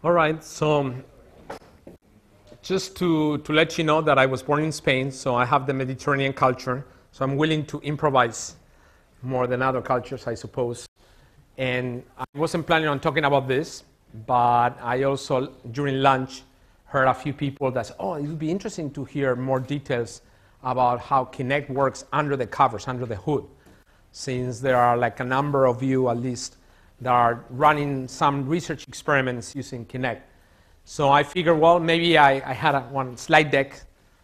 All right, so just to let you know that I was born in Spain, so I have the Mediterranean culture, so I'm willing to improvise more than other cultures, I suppose. And I wasn't planning on talking about this, but I also, during lunch, heard a few people that said, oh, it would be interesting to hear more details about how Kinect works under the covers, under the hood, since there are like a number of you, at least, that are running some research experiments using Kinect. So I figured, well, maybe I had one slide deck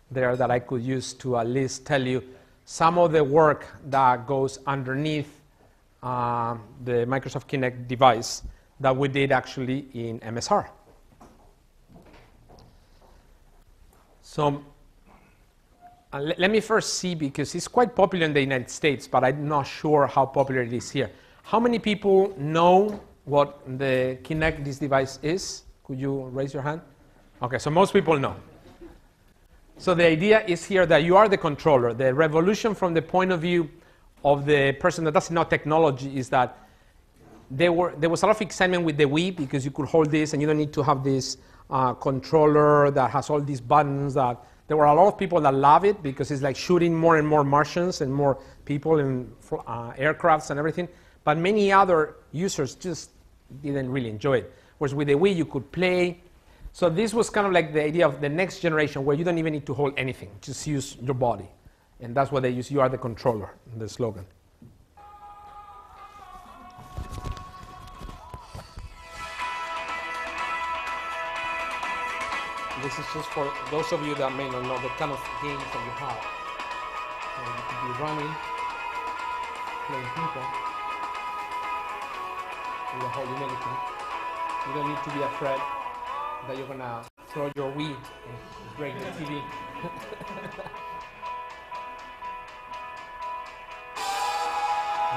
there that I could use to at least tell you some of the work that goes underneath the Microsoft Kinect device that we did actually in MSR. So let me first see, because it's quite popular in the United States, but I'm not sure how popular it is here. How many people know what the Kinect, this device, is? Could you raise your hand? Okay, so most people know. So the idea is here that you are the controller. The revolution from the point of view of the person that doesn't know technology is that there was a lot of excitement with the Wii, because you could hold this and you don't need to have this controller that has all these buttons. That there were a lot of people that love it because it's like shooting more and more Martians and more people in aircrafts and everything. But many other users just didn't really enjoy it. Whereas with the Wii, you could play. So this was kind of like the idea of the next generation, where you don't even need to hold anything, just use your body. And that's what they use, you are the controller, the slogan. This is just for those of you that may not know the kind of games that you have. So you could be running, playing people. You're holding anything. You don't need to be afraid that you're gonna throw your Wii and break the TV.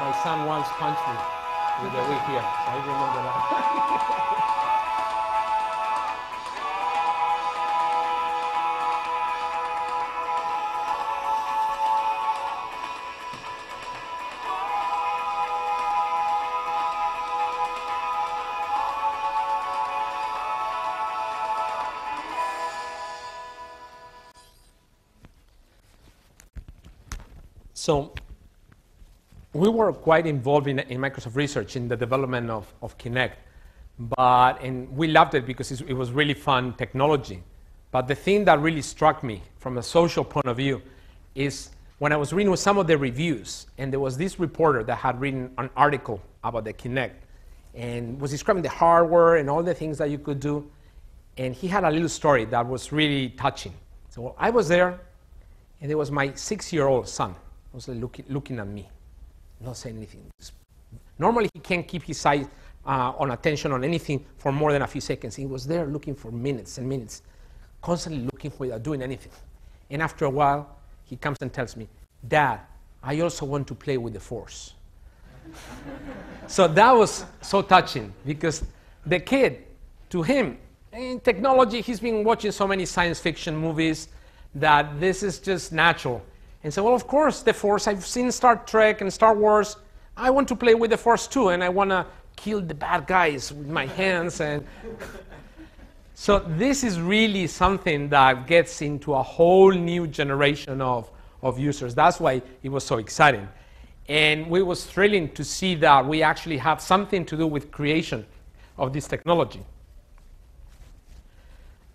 My son once punched me with the Wii here, so I remember that. So we were quite involved in Microsoft research in the development of Kinect, and we loved it because it was really fun technology. But the thing that really struck me from a social point of view is when I was reading some of the reviews, and there was this reporter that had written an article about the Kinect and was describing the hardware and all the things that you could do. And he had a little story that was really touching. So well, I was there, and there was my 6-year-old son. Was looking at me, not saying anything. Normally, he can't keep his eye on attention on anything for more than a few seconds. He was there looking for minutes and minutes, constantly looking for without doing anything. And after a while, he comes and tells me, Dad, I also want to play with the Force. So that was so touching, because the kid, to him, in technology, he's been watching so many science fiction movies that this is just natural. And so, well, of course, the Force, I've seen Star Trek and Star Wars. I want to play with the Force too, and I want to kill the bad guys with my hands. And so this is really something that gets into a whole new generation of users. That's why it was so exciting. And it was thrilling to see that we actually have something to do with creation of this technology.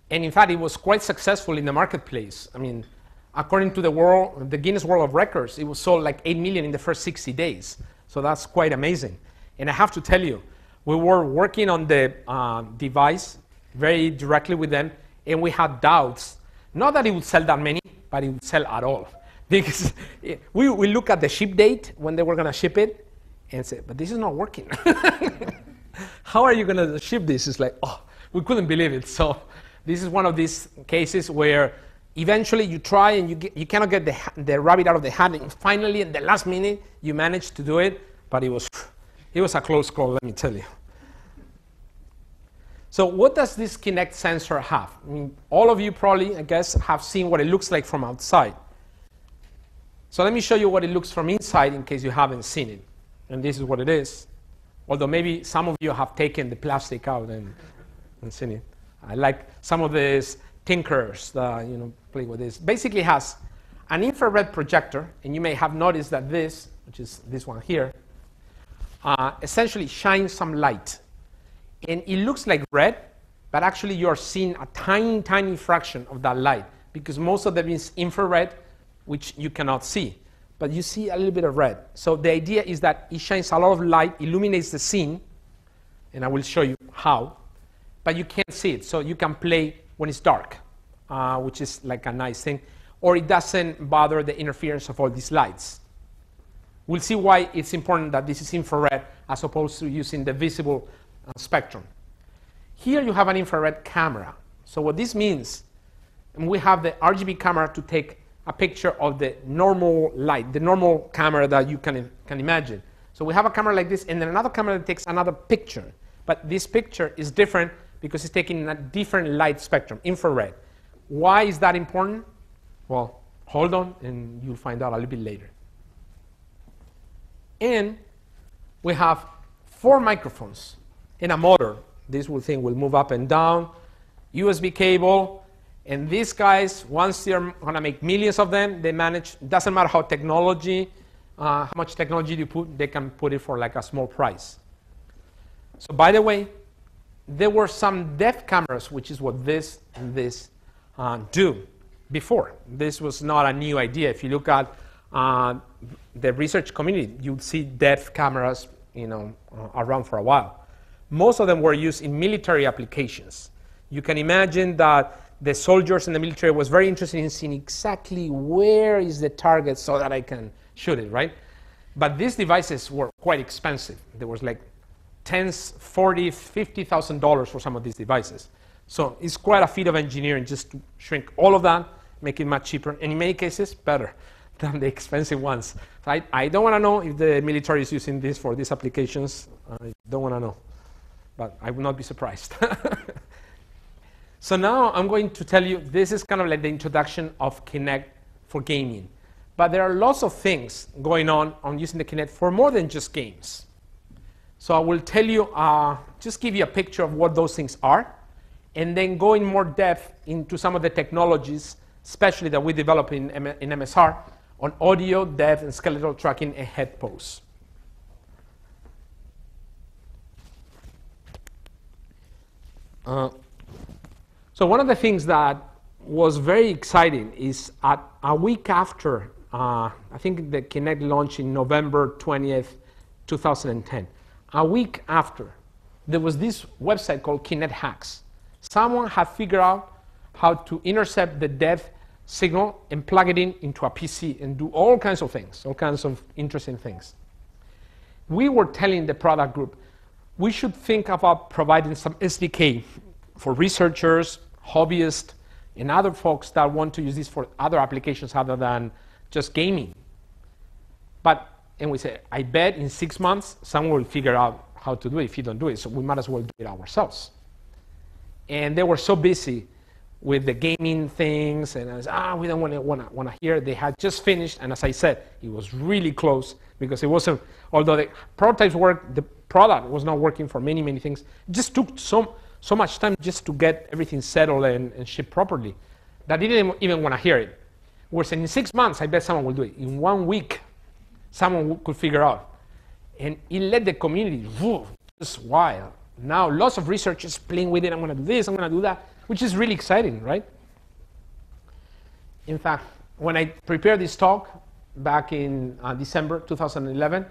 And in fact, it was quite successful in the marketplace. I mean, according to the Guinness World of Records, it was sold like 8 million in the first 60 days. So that's quite amazing. And I have to tell you, we were working on the device very directly with them, and we had doubts. Not that it would sell that many, but it would sell at all. Because we look at the ship date when they were going to ship it and say, but this is not working. How are you going to ship this? It's like, oh, we couldn't believe it. So this is one of these cases where eventually you try and you cannot get the rabbit out of the hat, and finally at the last minute you manage to do it, but it was a close call, let me tell you. So what does this Kinect sensor have? I mean, all of you probably, I guess, have seen what it looks like from outside. So let me show you what it looks from inside in case you haven't seen it. And this is what it is. Although maybe some of you have taken the plastic out and and seen it. I like some of these tinkers that play with this. Basically has an infrared projector, and you may have noticed that this, which is this one here, essentially shines some light. And it looks like red, but actually you're seeing a tiny, tiny fraction of that light, because most of them is infrared, which you cannot see. But you see a little bit of red. So the idea is that it shines a lot of light, illuminates the scene, and I will show you how, but you can't see it. So you can play when it's dark, which is like a nice thing, or it doesn't bother the interference of all these lights. We'll see why it's important that this is infrared as opposed to using the visible spectrum. Here you have an infrared camera. So what this means, and we have the RGB camera to take a picture of the normal light, the normal camera that you can imagine. So we have a camera like this, and then another camera that takes another picture. But this picture is different because it's taking a different light spectrum, infrared. Why is that important? Well, hold on, and you'll find out a little bit later. And we have 4 microphones and a motor. This thing will move up and down, USB cable, and these guys, once they're going to make millions of them, they manage, doesn't matter how much technology you put, they can put it for like a small price. So by the way, there were some depth cameras, which is what this and this do before. This was not a new idea. If you look at the research community, you'd see depth cameras around for a while. Most of them were used in military applications. You can imagine that the soldiers in the military was very interested in seeing exactly where is the target so that I can shoot it, right? But these devices were quite expensive. There was like $10,000, $40,000, $50,000 for some of these devices. So it's quite a feat of engineering just to shrink all of that, make it much cheaper, and in many cases, better than the expensive ones. So I don't want to know if the military is using this for these applications. I don't want to know, but I would not be surprised. So now I'm going to tell you, this is kind of like the introduction of Kinect for gaming. But there are lots of things going on using the Kinect for more than just games. So I will tell you, just give you a picture of what those things are, and then go in more depth into some of the technologies, especially that we develop in MSR, on audio, depth, and skeletal tracking and head pose. So one of the things that was very exciting is a week after, I think the Kinect launched in November 20th, 2010. A week after, there was this website called Kinect Hacks. Someone had figured out how to intercept the depth signal and plug it into a PC and do all kinds of things, all kinds of interesting things. We were telling the product group, we should think about providing some SDK for researchers, hobbyists, and other folks that want to use this for other applications other than just gaming. And we said, I bet in 6 months, someone will figure out how to do it if you don't do it, so we might as well do it ourselves. And they were so busy with the gaming things, and I was, we don't want to hear. They had just finished, and as I said, it was really close because it wasn't, although the prototypes worked, the product was not working for many, many things. It just took so much time just to get everything settled and shipped properly that they didn't even want to hear it. We're saying in 6 months, I bet someone will do it. In 1 week, someone could figure out. And it led the community, just wild. Now, lots of researchers playing with it. I'm going to do this, I'm going to do that, which is really exciting, right? In fact, when I prepared this talk back in December 2011,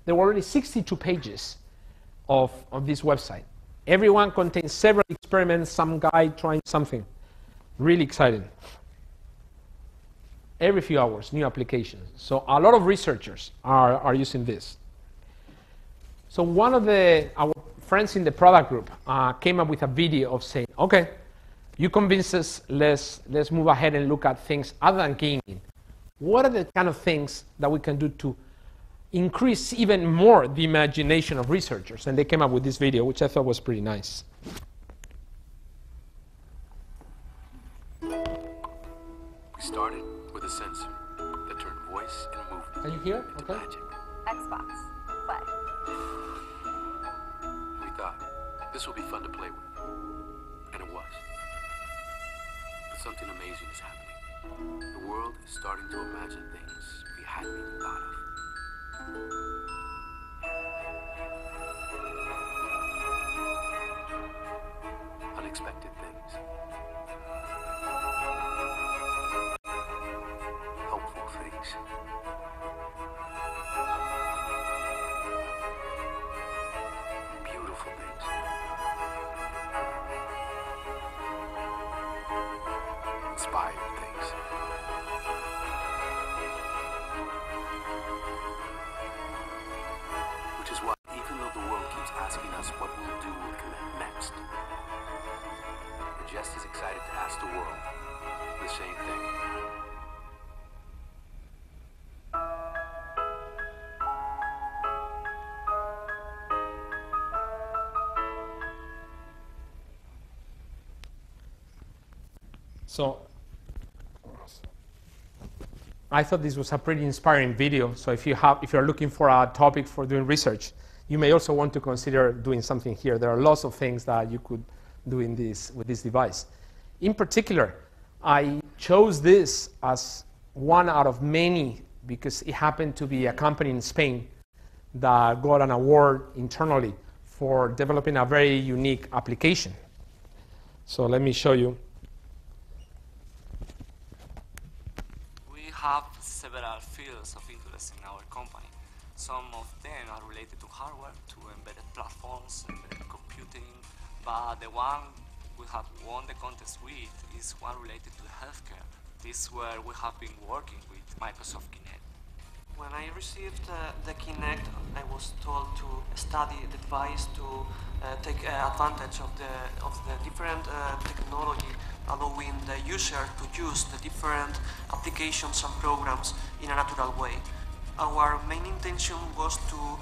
there were already 62 pages of this website. Everyone contains several experiments, some guy trying something. Really exciting. Every few hours, new applications. So a lot of researchers are using this. So one of our friends in the product group came up with a video of saying, okay, you convinced us, let's move ahead and look at things other than gaming. What are the kind of things that we can do to increase even more the imagination of researchers? And they came up with this video, which I thought was pretty nice. We started with a sensor that turned voice and movement Can you hear? into Okay. magic. Xbox. Play. We thought this would be fun to play with. was. But something amazing is happening. The world is starting to imagine things we hadn't even thought of. Unexpected things. Hopeful things. Beautiful things. Inspired things. Which is why, even though the world keeps asking us what we'll do with Kinect next, we're just as excited to ask the world the same thing. So I thought this was a pretty inspiring video. So if you're looking for a topic for doing research, you may also want to consider doing something here. There are lots of things that you could do with this device. In particular, I chose this as one out of many because it happened to be a company in Spain that got an award internally for developing a very unique application. So let me show you. We have several fields of interest in our company. Some of them are related to hardware, to embedded platforms, embedded computing, but the one we have won the contest with is one related to healthcare. This is where we have been working with Microsoft Kinect. When I received the Kinect, I was told to study the device, to take advantage of the different technology, allowing the user to use the different applications and programs in a natural way. Our main intention was to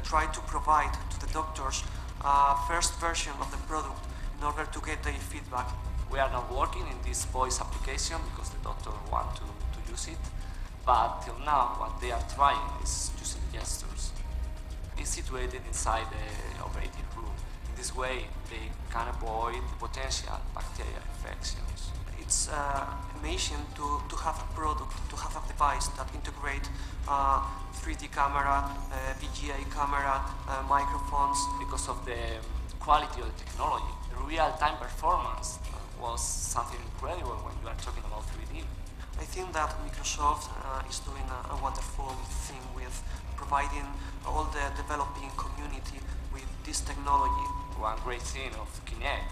try to provide to the doctors a first version of the product in order to get their feedback. We are not working in this voice application because the doctor wants to use it. But till now, what they are trying is using gestures. It's situated inside the operating room. In this way, they can avoid potential bacterial infections. It's amazing to have a product, to have a device that integrates 3D camera, VGA camera, microphones. Because of the quality of the technology, the real-time performance was something incredible when you are talking about 3D. I think that Microsoft is doing a wonderful thing with providing all the developing community with this technology. One great thing of Kinect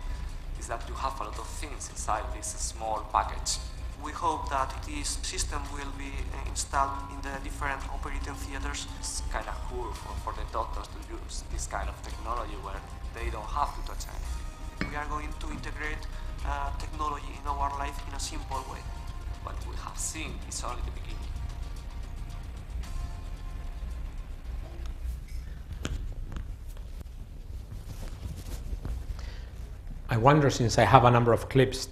is that you have a lot of things inside this small package. We hope that this system will be installed in the different operating theaters. It's kind of cool for the doctors to use this kind of technology where they don't have to touch anything. We are going to integrate technology in our life in a simple way. What we have seen is only the beginning. I wonder, since I have a number of clips,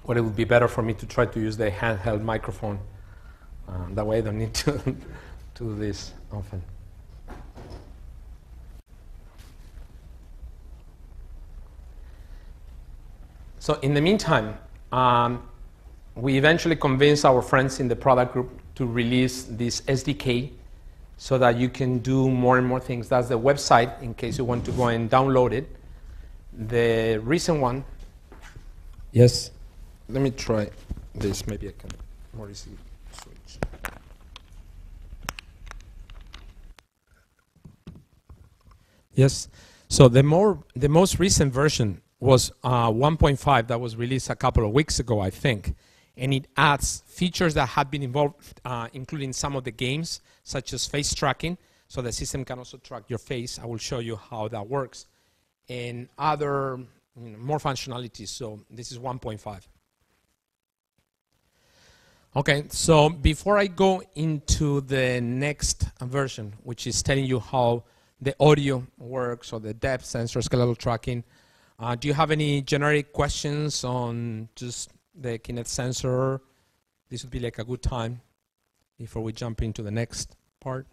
what it would be better for me to try to use the handheld microphone. That way I don't need to do this often. So in the meantime, we eventually convinced our friends in the product group to release this SDK so that you can do more and more things. That's the website in case you want to go and download it. The recent one, yes, let me try this. Maybe I can more easily switch. Yes, so the most recent version was 1.5 that was released a couple of weeks ago, I think. And it adds features that had been involved, including some of the games, such as face tracking. So the system can also track your face. I will show you how that works. And other more functionalities. So this is 1.5. Okay, so before I go into the next version, which is telling you how the audio works, or the depth sensor, skeletal tracking, do you have any generic questions on just the Kinect sensor? This would be like a good time before we jump into the next part.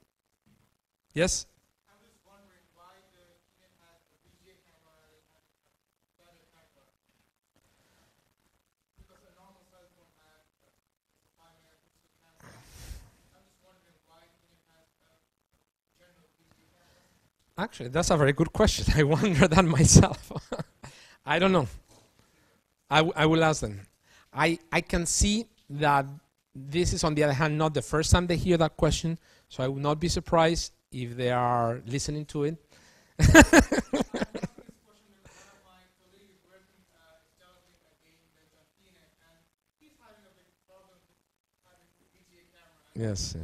Yes? I was wondering why the Kinect has a VGA camera and a camera. Actually, that's a very good question. I wonder that myself. I don't know. I will ask them. I can see that this is, on the other hand, not the first time they hear that question, so I would not be surprised if they are listening to it. Yes.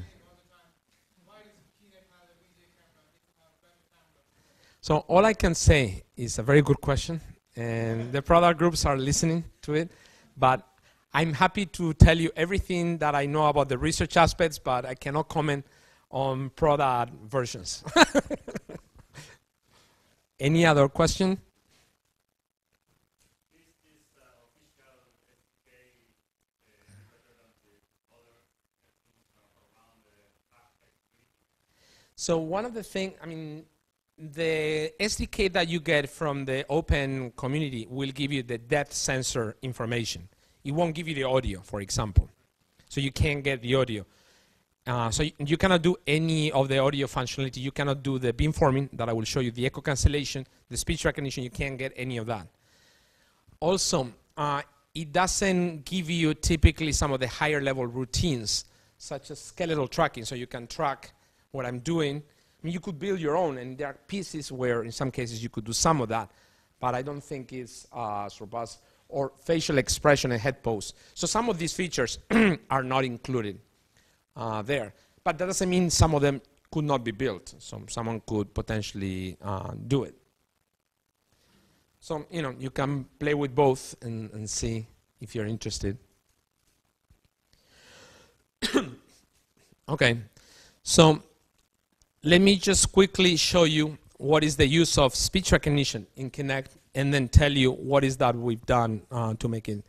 So all I can say is a very good question, and the product groups are listening to it, but I'm happy to tell you everything that I know about the research aspects, but I cannot comment on product versions. Any other question? So one of the things, I mean, the SDK that you get from the open community will give you the depth sensor information. It won't give you the audio, for example. So you can't get the audio. So you cannot do any of the audio functionality. You cannot do the beamforming that I will show you, the echo cancellation, the speech recognition. You can't get any of that. Also, it doesn't give you typically some of the higher level routines, such as skeletal tracking, so you can track what I'm doing. I mean, you could build your own, and there are pieces where in some cases you could do some of that, but I don't think it's as robust. Or facial expression and head pose. So some of these features are not included there. But that doesn't mean some of them could not be built. So someone could potentially do it. So, you know, you can play with both and see if you're interested. Okay, so let me just quickly show you what is the use of speech recognition in Kinect, and then tell you what is that we've done to make it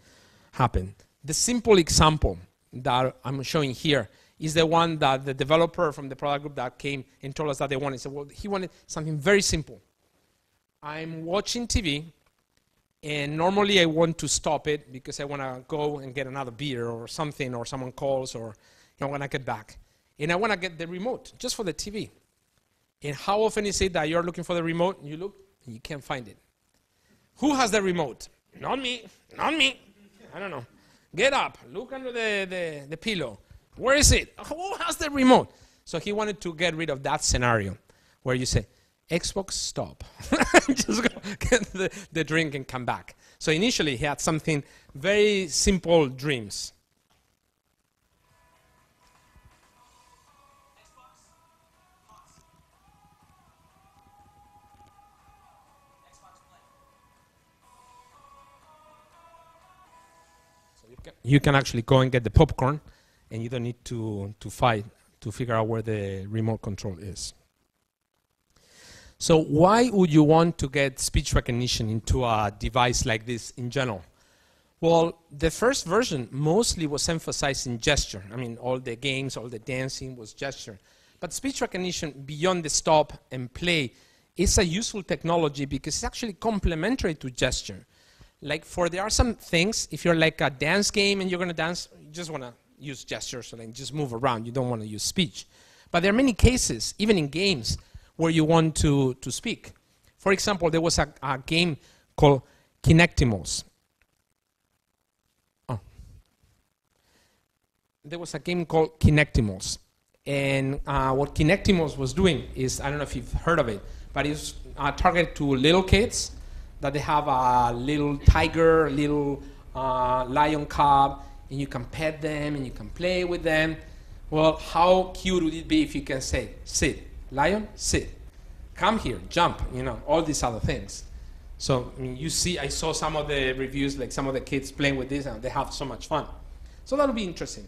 happen. The simple example that I'm showing here is the one that the developer from the product group that came and told us that they wanted. So, well, he wanted something very simple. I'm watching TV, and normally I want to stop it because I want to go and get another beer or something, or someone calls, or I want to get back. And I want to get the remote just for the TV. And how often is it that you're looking for the remote, and you look, and you can't find it? Who has the remote? Not me, not me. I don't know. Get up, look under the pillow. Where is it? Who has the remote? So he wanted to get rid of that scenario where you say, Xbox, stop. Just go get the drink and come back. So initially he had something very simple dreams. You can actually go and get the popcorn, and you don't need to fight to figure out where the remote control is. So why would you want to get speech recognition into a device like this in general? Well, the first version mostly was emphasizing gesture. I mean, all the games, all the dancing was gesture. But speech recognition beyond the stop and play is a useful technology because it's actually complementary to gesture. Like there are some things, if you're like a dance game and you're going to dance, you just want to use gestures, so then just move around. You don't want to use speech. But there are many cases, even in games, where you want to speak. For example, there was a game called Kinectimals. Oh. There was a game called Kinectimals. And what Kinectimals was doing is, I don't know if you've heard of it, but it's targeted to little kids, that they have a little tiger, little lion cub, and you can pet them and you can play with them. Well, how cute would it be if you can say, sit, lion, sit, come here, jump, you know, all these other things. So, I mean, you see, I saw some of the reviews, like some of the kids playing with this, and they have so much fun. So that'll be interesting.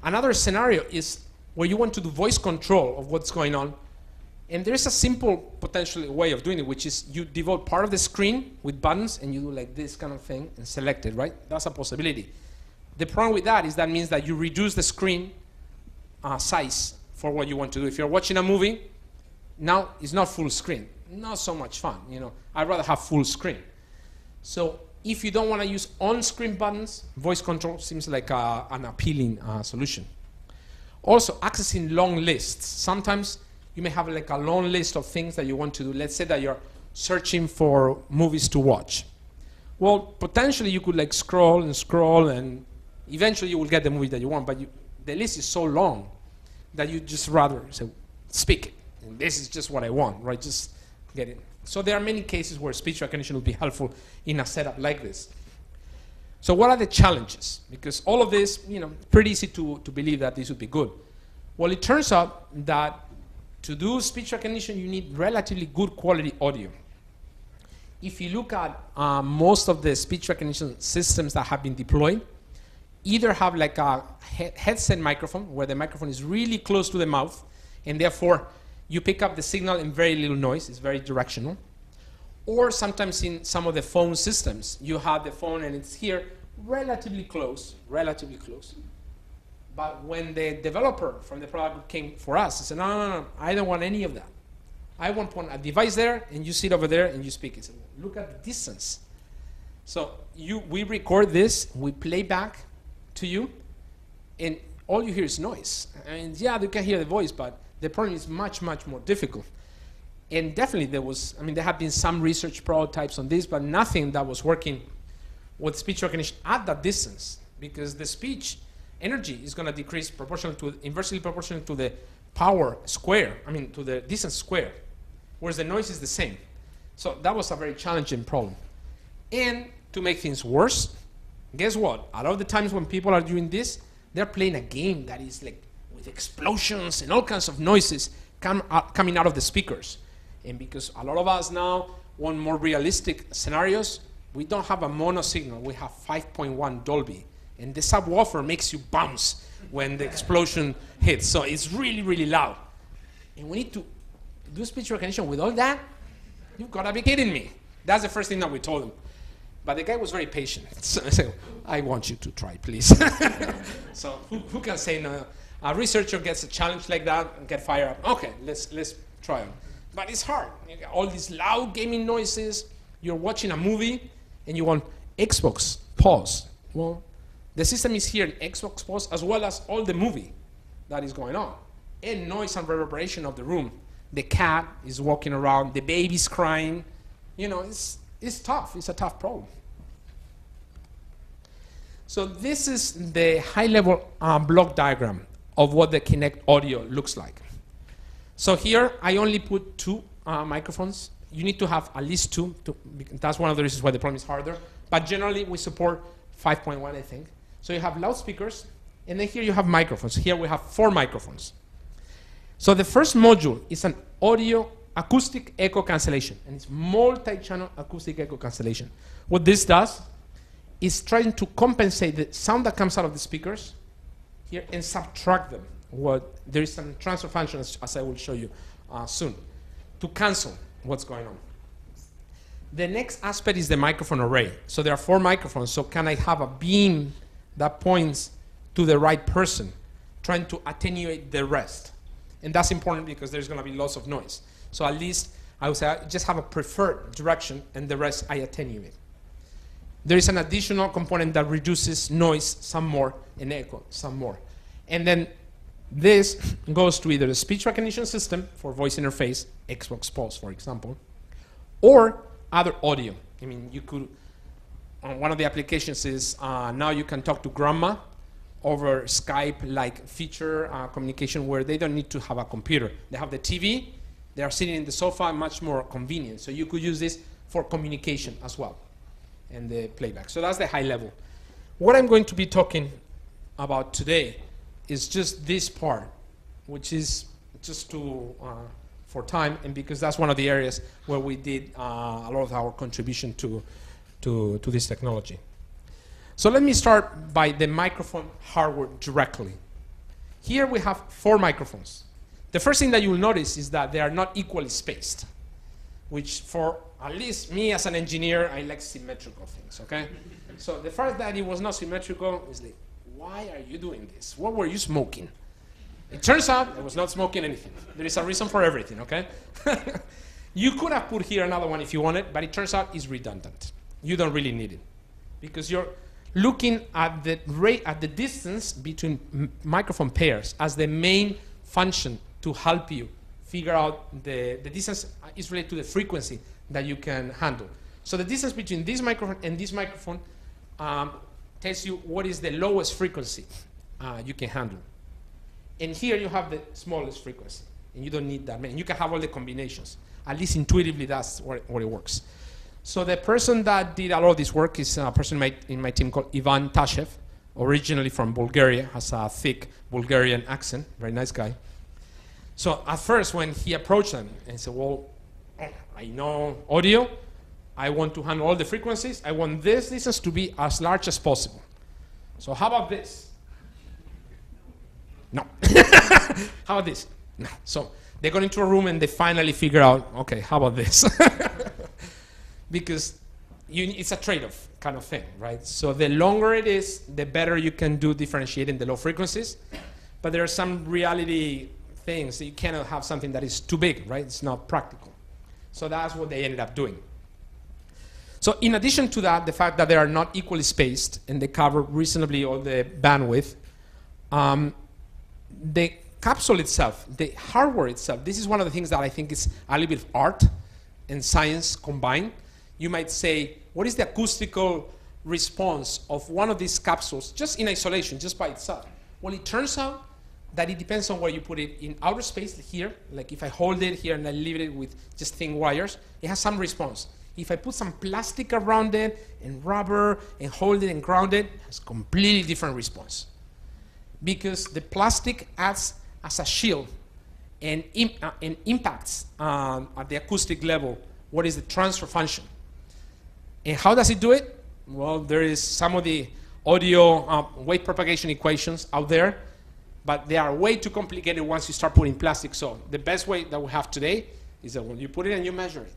Another scenario is where you want to do voice control of what's going on. And there's a simple potential way of doing it, which is you devote part of the screen with buttons and you do like this kind of thing and select it, right? That's a possibility. The problem with that is that means that you reduce the screen size for what you want to do. If you're watching a movie, now it's not full screen. Not so much fun, you know. I'd rather have full screen. So if you don't want to use on-screen buttons, voice control seems like an appealing solution. Also, accessing long lists. Sometimes You may have like a long list of things that you want to do. Let's say that you're searching for movies to watch. Well, potentially you could like scroll and scroll, and eventually you will get the movie that you want, but the list is so long that you just rather say, speak it. And this is just what I want, right? Just get it. So there are many cases where speech recognition will be helpful in a setup like this. So what are the challenges? Because all of this, pretty easy to believe that this would be good. Well, it turns out that to do speech recognition, you need relatively good quality audio. If you look at most of the speech recognition systems that have been deployed, either have like a headset microphone, where the microphone is really close to the mouth, and therefore you pick up the signal in very little noise, it's very directional. Or sometimes in some of the phone systems, you have the phone and it's here, relatively close. But when the developer from the product came for us, he said, no, I don't want any of that. I want a device there, and you sit over there and you speak. He said, look at the distance. So we record this, we play back to you, and all you hear is noise. I mean, yeah, you can hear the voice, but the problem is much, much more difficult. And definitely there have been some research prototypes on this, but nothing that was working with speech recognition at that distance, because the speech energy is going to decrease inversely proportional to the power square, to the distance square, whereas the noise is the same. So that was a very challenging problem. And to make things worse, guess what? A lot of the times when people are doing this, they're playing a game that is like with explosions and all kinds of noises coming out of the speakers. And because a lot of us now want more realistic scenarios, we don't have a mono signal, we have 5.1 Dolby. And the subwoofer makes you bounce when the explosion hits. So it's really, really loud. And we need to do speech recognition with all that? You've got to be kidding me. That's the first thing that we told him. But the guy was very patient. So I said, I want you to try, please. So who can say no? A researcher gets a challenge like that and get fired up. Okay, let's try it. But it's hard. You got all these loud gaming noises. You're watching a movie and you want Xbox pause. Well, the system is here in Xbox pause as well as all the movie that is going on. And noise and reverberation of the room. The cat is walking around, the baby's crying. It's tough. It's a tough problem. So this is the high-level block diagram of what the Kinect audio looks like. So here, I only put two microphones. You need to have at least two. That's one of the reasons why the problem is harder. But generally, we support 5.1, I think. So you have loudspeakers, and then here you have microphones. Here we have 4 microphones. So the first module is an audio acoustic echo cancellation, and it's multi-channel acoustic echo cancellation. What this does is trying to compensate the sound that comes out of the speakers here and subtract them. There is some transfer function, as I will show you soon, to cancel what's going on. The next aspect is the microphone array. So there are 4 microphones, so can I have a beam that points to the right person, trying to attenuate the rest? And that's important because there's going to be lots of noise. So at least I would say I just have a preferred direction, and the rest I attenuate. There is an additional component that reduces noise some more and echo some more. And then this goes to either the speech recognition system for voice interface, Xbox Pulse, for example, or other audio. You could, one of the applications is now you can talk to grandma over Skype-like feature communication where they don't need to have a computer. They have the TV, they are sitting in the sofa, much more convenient. So you could use this for communication as well, and the playback. So that's the high level. What I'm going to be talking about today is just this part, which is just for time, and because that's one of the areas where we did a lot of our contribution to this technology. So let me start by the microphone hardware directly. Here we have 4 microphones. The first thing that you will notice is that they are not equally spaced, which for at least me as an engineer, I like symmetrical things, okay? So the fact that it was not symmetrical is like, why are you doing this? What were you smoking? It turns out I was not smoking anything. There is a reason for everything, okay? You could have put here another one if you wanted, but it turns out it's redundant. You don't really need it because you're looking at the distance between microphone pairs as the main function to help you figure out the distance is related to the frequency that you can handle. So the distance between this microphone and this microphone tells you what is the lowest frequency you can handle. And here you have the smallest frequency, and you don't need that many. You can have all the combinations. At least intuitively, that's where it works. So the person that did a lot of this work is a person in my team called Ivan Tashev, originally from Bulgaria, has a thick Bulgarian accent, very nice guy. So at first, when he approached them and said, well, I know audio, I want to handle all the frequencies, I want this distance to be as large as possible. So how about this? No. How about this? No. So they got into a room and they finally figure out, okay, how about this? Because it's a trade-off kind of thing, right? So the longer it is, the better you can do differentiating the low frequencies. But there are some reality things that you cannot have something that is too big, right? It's not practical. So that's what they ended up doing. So in addition to that, the fact that they are not equally spaced and they cover reasonably all the bandwidth, the capsule itself, the hardware itself, this is one of the things that I think is a little bit of art and science combined. You might say, what is the acoustical response of one of these capsules just in isolation, just by itself? Well, it turns out that it depends on where you put it. In outer space here, like if I hold it here and I leave it with just thin wires, it has some response. If I put some plastic around it and rubber and hold it and ground it, it has a completely different response. Because the plastic acts as a shield and impacts at the acoustic level what is the transfer function. And how does it do it? Well, there is some of the audio wave propagation equations out there, but they are way too complicated once you start putting plastic. So the best way that we have today is that when you put it and you measure it,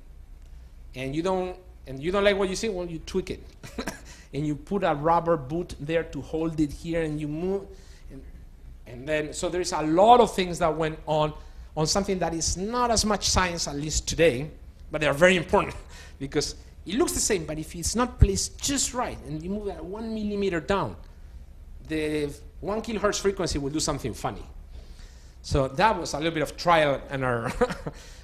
and you don't like what you see, well, you tweak it. And you put a rubber boot there to hold it here, and you move. And then, so there's a lot of things that went on something that is not as much science, at least today, but they are very important because it looks the same, but if it's not placed just right, and you move it 1 millimeter down, the 1 kilohertz frequency will do something funny. So that was a little bit of trial and error,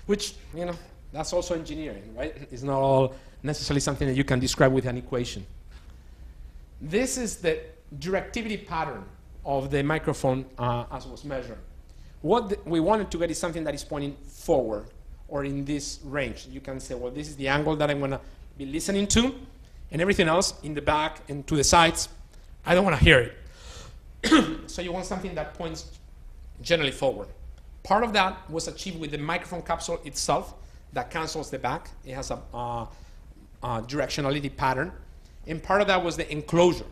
which, you know, that's also engineering, right? It's not all necessarily something that you can describe with an equation. This is the directivity pattern of the microphone as was measured. What we wanted to get is something that is pointing forward or in this range. You can say, well, this is the angle that I'm going to be listening to, and everything else in the back and to the sides, I don't want to hear it. So you want something that points generally forward. Part of that was achieved with the microphone capsule itself that cancels the back. It has a directionality pattern. And part of that was the enclosure.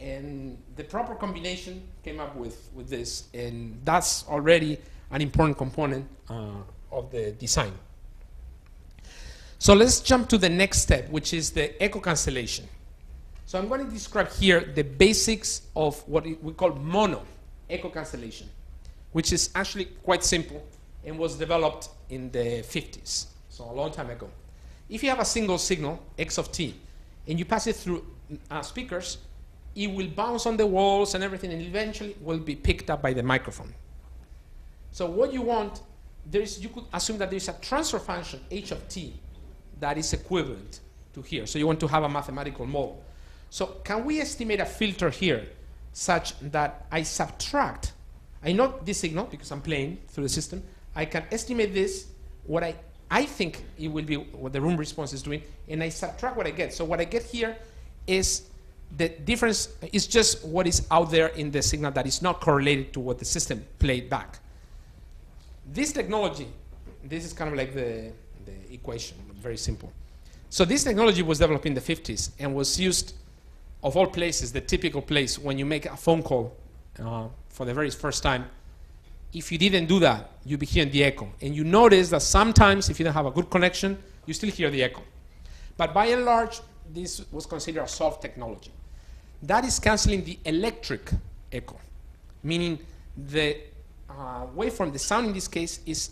And the proper combination came up with this. And that's already an important component of the design. So let's jump to the next step, which is the echo cancellation. So I'm going to describe here the basics of what we call mono echo cancellation, which is actually quite simple and was developed in the 50s, so a long time ago. If you have a single signal, x of t, and you pass it through speakers, it will bounce on the walls and everything, and eventually will be picked up by the microphone. So what you want, you could assume that there's a transfer function, h of t, that is equivalent to here. So you want to have a mathematical model. So can we estimate a filter here such that I subtract, I know this signal because I'm playing through the system, I can estimate this, what I think it will be, what the room response is doing, and I subtract what I get. So what I get here is the difference is just what is out there in the signal that is not correlated to what the system played back. This technology, this is kind of like the equation, very simple. So this technology was developed in the 50s and was used, of all places, the typical place when you make a phone call for the very first time. If you didn't do that, you'd be hearing the echo. And you notice that sometimes, if you don't have a good connection, you still hear the echo. But by and large, this was considered a soft technology. That is canceling the electric echo, meaning the waveform, the sound in this case, is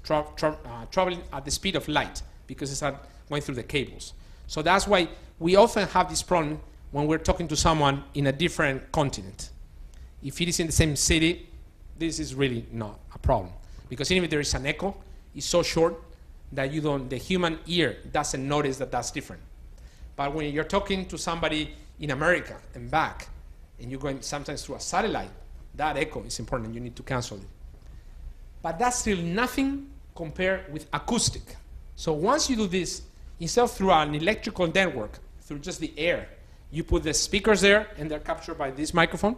traveling at the speed of light because it's going through the cables. So that's why we often have this problem when we're talking to someone in a different continent. If it is in the same city, this is really not a problem. because even if there is an echo, it's so short that the human ear doesn't notice that that's different. But when you're talking to somebody in America and back, and you're going sometimes through a satellite, that echo is important, and you need to cancel it. But that's still nothing compared with acoustic. So once you do this, instead of through an electrical network, through just the air, you put the speakers there, and they're captured by this microphone,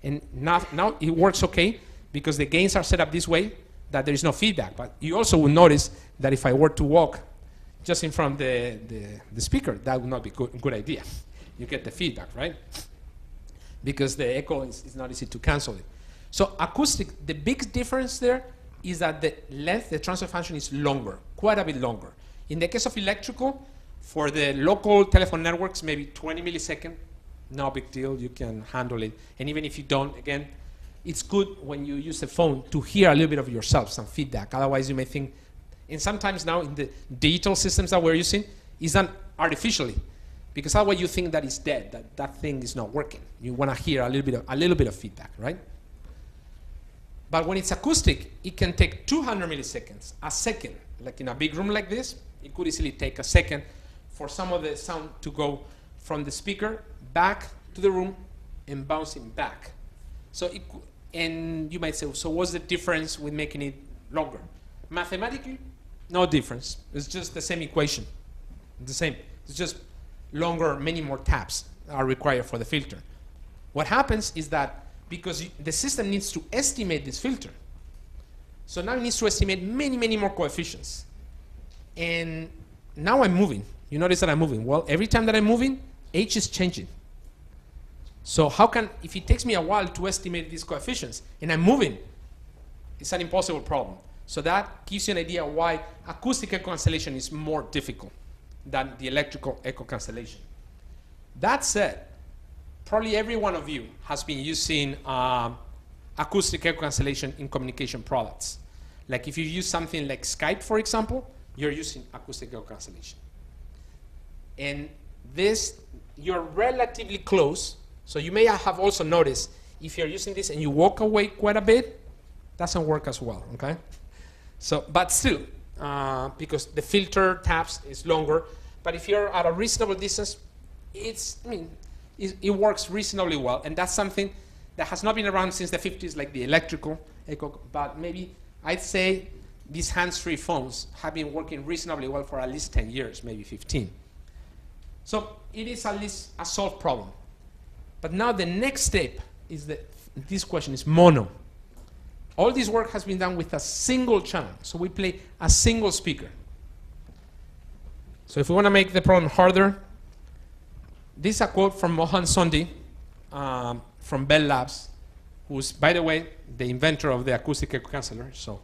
and now it works okay, because the gains are set up this way, that there is no feedback. But you also will notice that if I were to walk just in front of the speaker, that would not be a good idea. You get the feedback, right? Because the echo is not easy to cancel it. So acoustic, the big difference there is that the length, the transfer function is longer, quite a bit longer. In the case of electrical, for the local telephone networks, maybe 20 milliseconds, no big deal, you can handle it. And even if you don't, again, it's good when you use the phone to hear a little bit of yourself, some feedback. Otherwise, you may think, and sometimes now in the digital systems that we're using, it's done artificially. Because otherwise you think that it's dead, that thing is not working. You want to hear a little bit of feedback, right? But when it's acoustic, it can take 200 milliseconds, a second. Like in a big room like this, it could easily take a second for some of the sound to go from the speaker back to the room and bouncing back. So and you might say, so what's the difference with making it longer? Mathematically, no difference. It's just the same equation. The same. It's just longer, many more taps are required for the filter. What happens is that because the system needs to estimate this filter, so now it needs to estimate many, many more coefficients. And now I'm moving. You notice that I'm moving. Well, every time that I'm moving, H is changing. So how can, if it takes me a while to estimate these coefficients, and I'm moving, it's an impossible problem. So that gives you an idea why acoustic echo cancellation is more difficult than the electrical echo cancellation. That said, probably every one of you has been using acoustic echo cancellation in communication products. Like if you use something like Skype, for example, you're using acoustic echo cancellation. And this, you're relatively close, so you may have also noticed if you're using this and you walk away quite a bit, doesn't work as well, okay? So, but still, because the filter taps is longer, but if you're at a reasonable distance, it works reasonably well, and that's something that has not been around since the 50s, like the electrical echo, but maybe I'd say these hands-free phones have been working reasonably well for at least 10 years, maybe 15. So it is at least a solved problem. But now the next step is this question is mono. All this work has been done with a single channel. So we play a single speaker. So if we want to make the problem harder, this is a quote from Mohan Sondhi from Bell Labs, who's, by the way, the inventor of the acoustic echo canceller. So,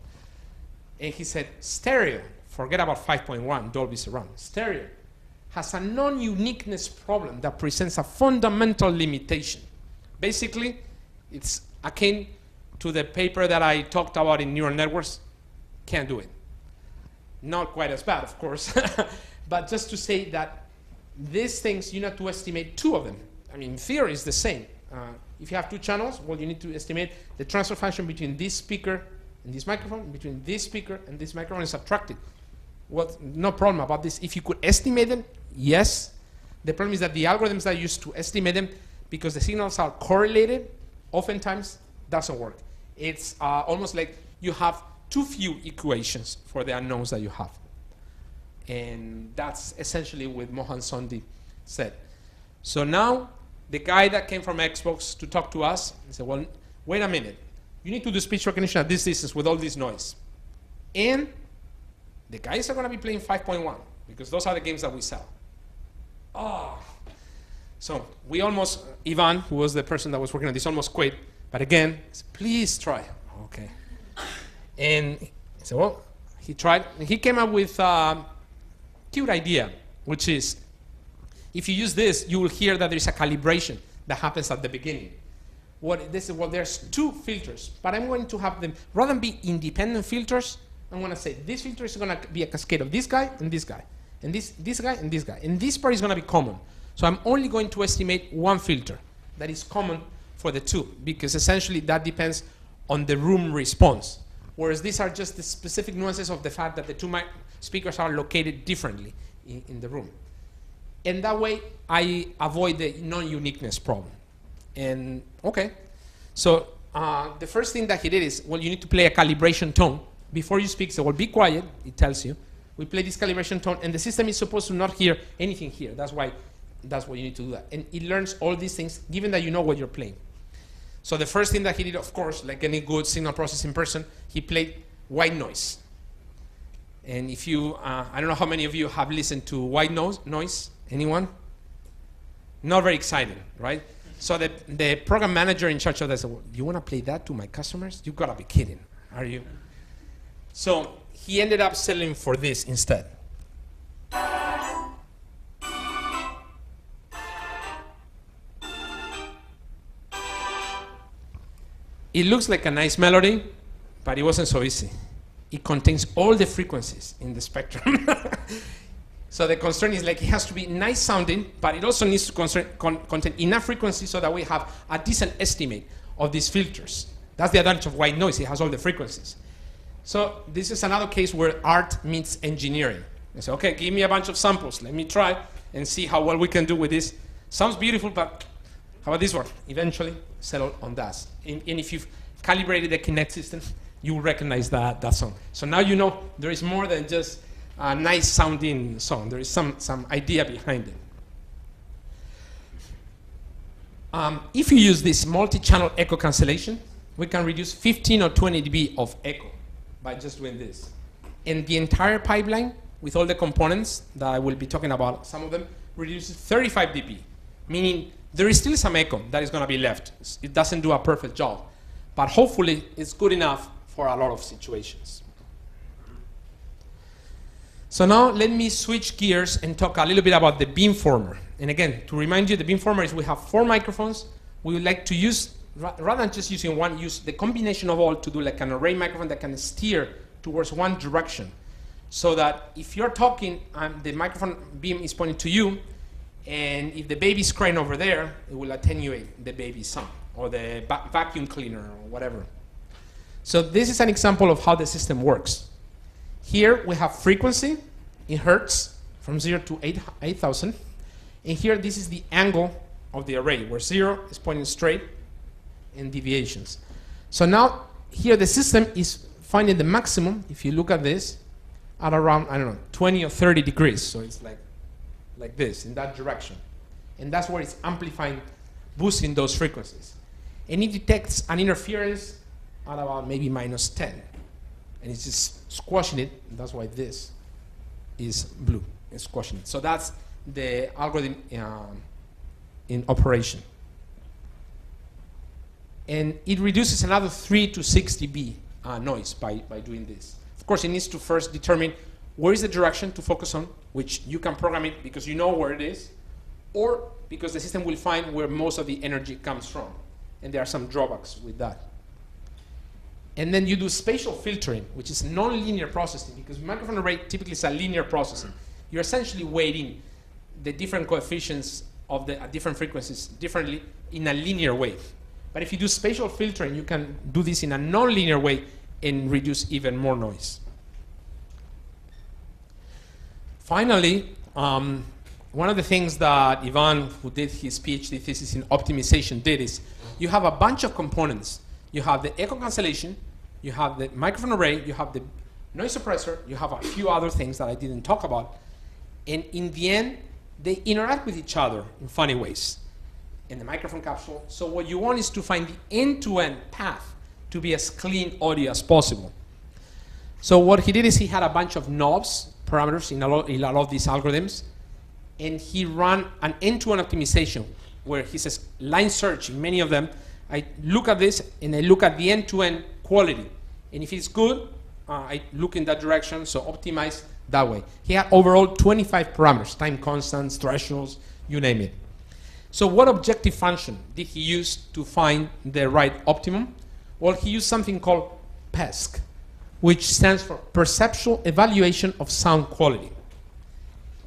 and he said, stereo, forget about 5.1, Dolby Surround. Stereo has a non-uniqueness problem that presents a fundamental limitation. Basically, it's akin to the paper that I talked about in neural networks. Can't do it. Not quite as bad, of course, but just to say that these things, you need to estimate two of them. I mean, in theory, it's the same. If you have two channels, well, you need to estimate the transfer function between this speaker and this microphone, between this speaker and this microphone, and subtract it. Well, no problem about this. If you could estimate them, yes. The problem is that the algorithms that are used to estimate them, because the signals are correlated, oftentimes doesn't work. It's almost like you have too few equations for the unknowns that you have. And that's essentially what Mohan Sondhi said. So now, the guy that came from Xbox to talk to us, he said, well, wait a minute. You need to do speech recognition at this distance with all this noise. And the guys are going to be playing 5.1, because those are the games that we sell. Oh. So we almost, Ivan, who was the person that was working on this, almost quit. But again, he said, please try. Okay. And he said, well, he tried. And he came up with a cute idea, which is, if you use this, you will hear that there's a calibration that happens at the beginning. There's two filters, but I'm going to have them, rather than be independent filters, I'm going to say this filter is going to be a cascade of this guy and this guy, and this guy and this guy. And this part is going to be common. So I'm only going to estimate one filter that is common for the two, because essentially that depends on the room response. whereas these are just the specific nuances of the fact that the two speakers are located differently in the room. And that way, I avoid the non-uniqueness problem. And okay, so the first thing that he did is, well, you need to play a calibration tone before you speak. So, well, be quiet, it tells you. We play this calibration tone, and the system is supposed to not hear anything here. That's why you need to do that. And it learns all these things, given that you know what you're playing. So the first thing that he did, of course, like any good signal processing person, he played white noise. And if you, I don't know how many of you have listened to white noise. Anyone? Not very exciting, right? So the program manager in charge of that said, well, you want to play that to my customers? You've got to be kidding, are you? So he ended up selling for this instead. It looks like a nice melody, but it wasn't so easy. It contains all the frequencies in the spectrum. So the constraint is like it has to be nice sounding, but it also needs to contain enough frequency so that we have a decent estimate of these filters. That's the advantage of white noise. It has all the frequencies. So this is another case where art meets engineering. I say, okay, give me a bunch of samples. Let me try and see how well we can do with this. Sounds beautiful, but how about this one? Eventually settle on that. And if you've calibrated the Kinect system, you will recognize that song. So now you know there is more than just a nice sounding song. There is some idea behind it. If you use this multi-channel echo cancellation, we can reduce 15 or 20 dB of echo by just doing this. And the entire pipeline, with all the components that I will be talking about, some of them, reduces 35 dB, meaning there is still some echo that is going to be left. It doesn't do a perfect job, but hopefully it's good enough for a lot of situations. So now let me switch gears and talk a little bit about the beamformer. And again, to remind you, the beamformer is we have 4 microphones. We would like to use, rather than just using one, use the combination of all to do like an array microphone that can steer towards one direction. So that if you're talking, the microphone beam is pointing to you, and if the baby's crying over there, it will attenuate the baby's sound, or the vacuum cleaner, or whatever. So this is an example of how the system works. Here we have frequency in hertz from 0 to 8,000. And here this is the angle of the array, where 0 is pointing straight and deviations. So now here the system is finding the maximum, if you look at this, at around, I don't know, 20 or 30 degrees. So it's like this, in that direction. And that's where it's amplifying, boosting those frequencies. And it detects an interference at about maybe -10. And it's just squashing it, and that's why this is blue. It's squashing it. So that's the algorithm in operation. And it reduces another 3 to 6 dB noise by doing this. Of course, it needs to first determine where is the direction to focus on, which you can program it because you know where it is, or because the system will find where most of the energy comes from. And there are some drawbacks with that. And then you do spatial filtering, which is non-linear processing, because microphone array typically is a linear processing. You're essentially weighting the different coefficients of the different frequencies differently in a linear way. But if you do spatial filtering, you can do this in a non-linear way and reduce even more noise. Finally, one of the things that Ivan, who did his PhD thesis in optimization, did is you have a bunch of components. You have the echo cancellation, you have the microphone array, you have the noise suppressor, you have a few other things that I didn't talk about. And in the end, they interact with each other in funny ways in the microphone capsule. So what you want is to find the end-to-end path to be as clean audio as possible. So what he did is he had a bunch of knobs, parameters in a lot of these algorithms, and he ran an end-to-end optimization where he says line search in many of them. I look at this and I look at the end-to-end quality. And if it's good, I look in that direction, so optimize that way. He had overall 25 parameters, time constants, thresholds, you name it. So what objective function did he use to find the right optimum? Well, he used something called PESC, which stands for Perceptual Evaluation of Sound Quality.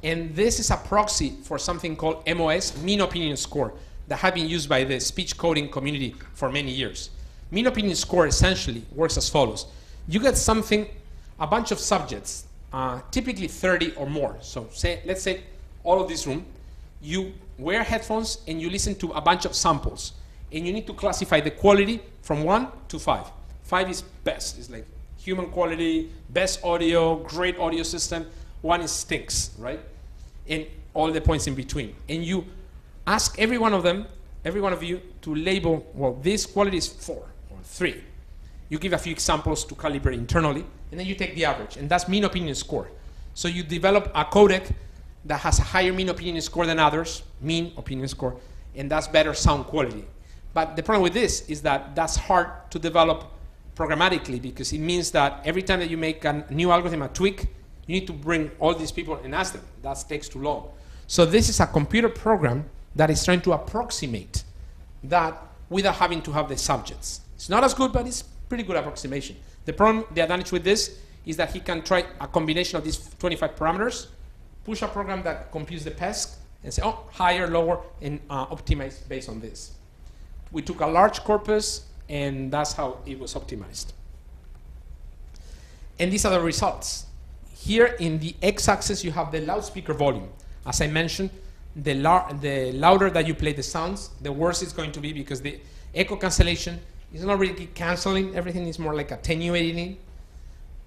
And this is a proxy for something called MOS, Mean Opinion Score, that have been used by the speech coding community for many years. Mean opinion score essentially works as follows. you get something, a bunch of subjects, typically 30 or more. So let's say all of this room, you wear headphones and you listen to a bunch of samples. And you need to classify the quality from 1 to 5. 5 is best. It's like human quality, best audio, great audio system. 1 is stinks, right? And all the points in between. And you ask every one of them, every one of you, to label, well, this quality is 4 or 3. You give a few examples to calibrate internally, and then you take the average. And that's mean opinion score. So you develop a codec that has a higher mean opinion score than others, mean opinion score, and that's better sound quality. But the problem with this is that that's hard to develop programmatically, because it means that every time that you make a new algorithm, a tweak, you need to bring all these people and ask them. That takes too long. So this is a computer program that is trying to approximate that without having to have the subjects. It's not as good, but it's pretty good approximation. The problem, the advantage with this is that he can try a combination of these 25 parameters, push a program that computes the PESC, and say, oh, higher, lower, and optimize based on this. We took a large corpus, and that's how it was optimized. And these are the results. Here in the x-axis, you have the loudspeaker volume. As I mentioned, the louder that you play the sounds, the worse it's going to be, because the echo cancellation is not really canceling. Everything is more like attenuating.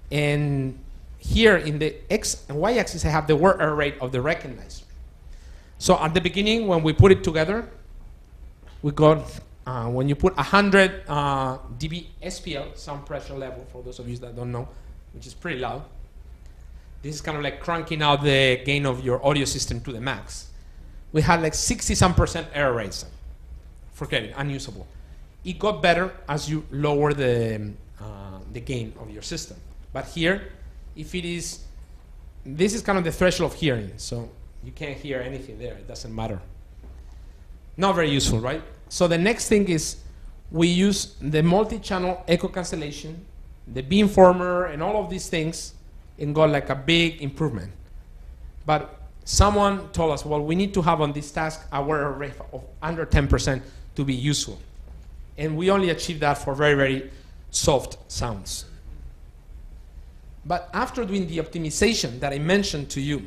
And here in the x and y-axis, I have the word error rate of the recognizer. So at the beginning, when we put it together, we got, when you put 100 dB SPL, sound pressure level, for those of you that don't know, which is pretty loud. This is kind of like cranking out the gain of your audio system to the max. We had like 60-some% error rates. Forget it, unusable. It got better as you lower the gain of your system. But here, if it is, this is kind of the threshold of hearing, so you can't hear anything there, it doesn't matter. Not very useful, right? So the next thing is we use the multi-channel echo cancellation, the beamformer, and all of these things, and got like a big improvement. But someone told us, well, we need to have on this task a error rate of under 10% to be useful. And we only achieved that for very, very soft sounds. But after doing the optimization that I mentioned to you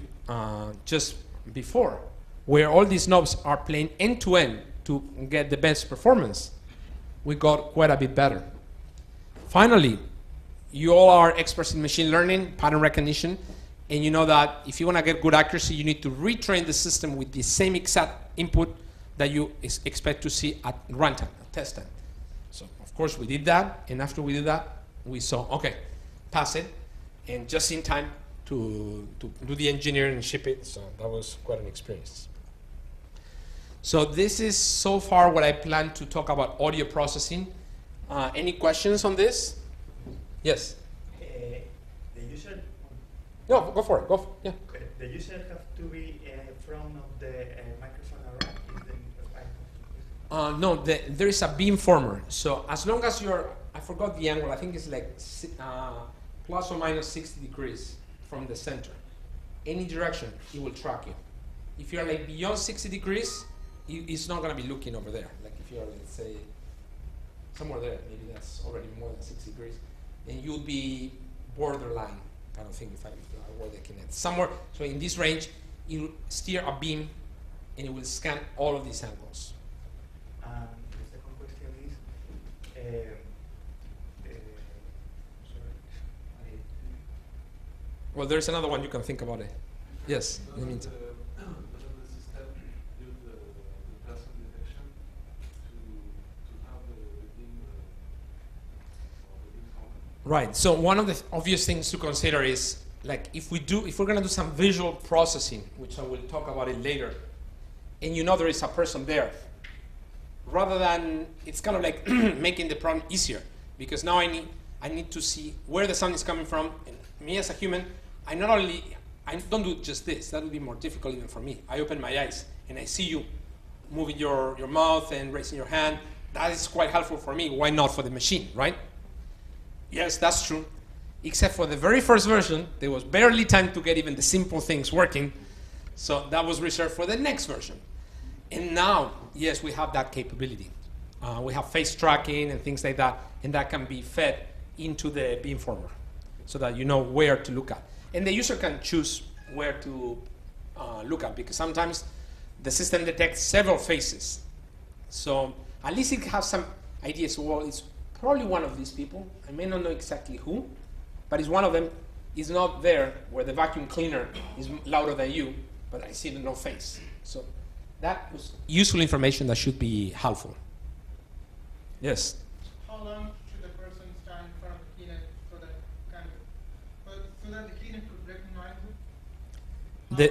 just before, where all these knobs are playing end-to-end to get the best performance, we got quite a bit better. Finally, you all are experts in machine learning, pattern recognition, and you know that if you want to get good accuracy, you need to retrain the system with the same exact input that you expect to see at runtime, at test time. So, of course, we did that, and after we did that, we saw, okay, pass it, and just in time to do the engineering and ship it, so that was quite an experience. So this is so far what I plan to talk about audio processing. Any questions on this? Yes? The user... No, go for it. Yeah. The user have to be from the microphone array? No, there is a beamformer. So as long as you're, I forgot the angle, I think it's like plus or minus 60 degrees from the center. Any direction, it will track you. If you're like beyond 60 degrees, it's not going to be looking over there. Like if you're, let's say, somewhere there, maybe that's already more than 60 degrees, and you'll be borderline kind of thing if I were the Kinect. Somewhere, so in this range, it will steer a beam, and it will scan all of these angles. The second question is, Well, there's another one you can think about it. Yes, in the meantime. Right. So one of the obvious things to consider is, like, if we're going to do some visual processing, which I will talk about it later, and you know there is a person there, rather than, it's kind of like making the problem easier, because now I need to see where the sound is coming from. And me as a human, I don't do just this. That would be more difficult even for me. I open my eyes and I see you moving your mouth and raising your hand. That is quite helpful for me. Why not for the machine, right? Yes, that's true. Except for the very first version, there was barely time to get even the simple things working. So that was reserved for the next version. And now, yes, we have that capability. We have face tracking and things like that, and that can be fed into the beamformer so that you know where to look at. And the user can choose where to look at, because sometimes the system detects several faces. So at least it has some ideas. Well, it's probably one of these people. I may not know exactly who, but it's one of them. Is not there where the vacuum cleaner is louder than you, but I see no face. So that was useful information that should be helpful. Yes? How long should a person stand in front of the Kinect so that the Kinect could recognize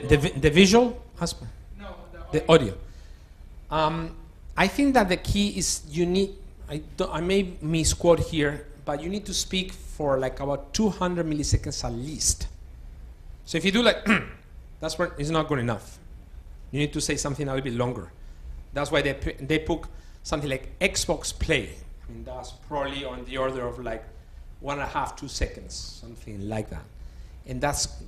it? The visual aspect? No, the audio. I think that the key is you need, I may misquote here, but you need to speak for like about 200 milliseconds at least. So if you do like, that's where it's not good enough. You need to say something a little bit longer. That's why they put something like Xbox Play. I mean, that's probably on the order of like 1.5, 2 seconds, something like that. And that's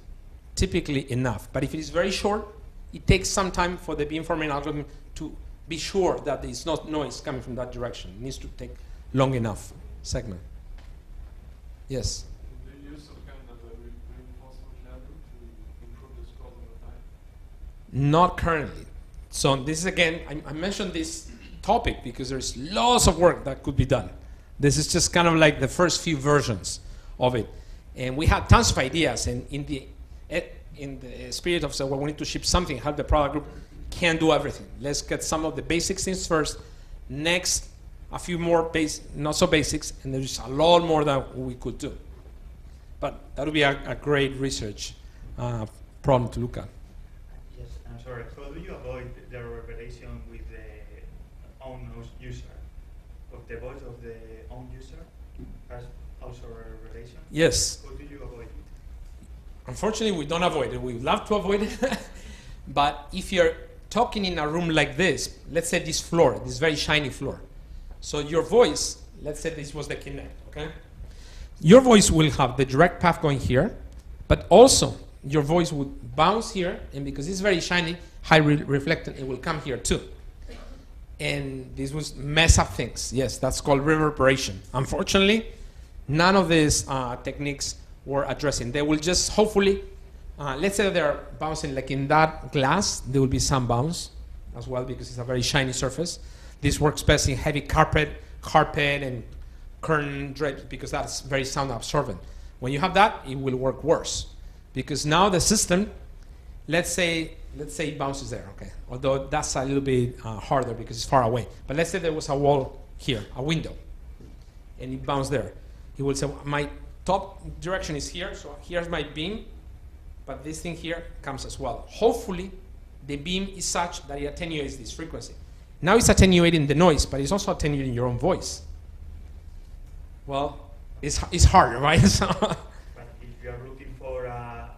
typically enough. But if it is very short, it takes some time for the beamforming algorithm to be sure that there is not noise coming from that direction. It needs to take long enough segment. Yes? The use of kind of a reinforcement level to improve the scores over time? Not currently. So this is again, I mentioned this topic because there's lots of work that could be done. This is just kind of like the first few versions of it. And we had tons of ideas, and in the spirit of, so we need to ship something, help the product group, can't do everything. Let's get some of the basic things first. Next, a few more not so basics, and there's a lot more that we could do. But that would be a great research problem to look at. Yes, I'm sorry. How do you avoid the revelation with the own user? Of the voice of the own user has also a revelation? Yes. How do you avoid it? Unfortunately, we don't avoid it. We would love to avoid it. But if you're talking in a room like this, let's say this floor, this very shiny floor. So your voice, let's say this was the Kinect, okay? Your voice will have the direct path going here, but also your voice would bounce here, and because it's very shiny, high reflectant, it will come here too. And this would mess up things. Yes, that's called reverberation. Unfortunately, none of these techniques were addressing. They will just hopefully, let's say they're bouncing like in that glass, there will be some bounce as well because it's a very shiny surface. This works best in heavy carpet and curtain drapes because that's very sound absorbent. When you have that, it will work worse because now the system, let's say it bounces there, okay? Although that's a little bit harder because it's far away. But let's say there was a wall here, a window, and it bounced there. It will say, my top direction is here, so here's my beam, but this thing here comes as well. Hopefully, the beam is such that it attenuates this frequency. Now it's attenuating the noise, but it's also attenuating your own voice. Well, it's hard, right? So But if you are looking for a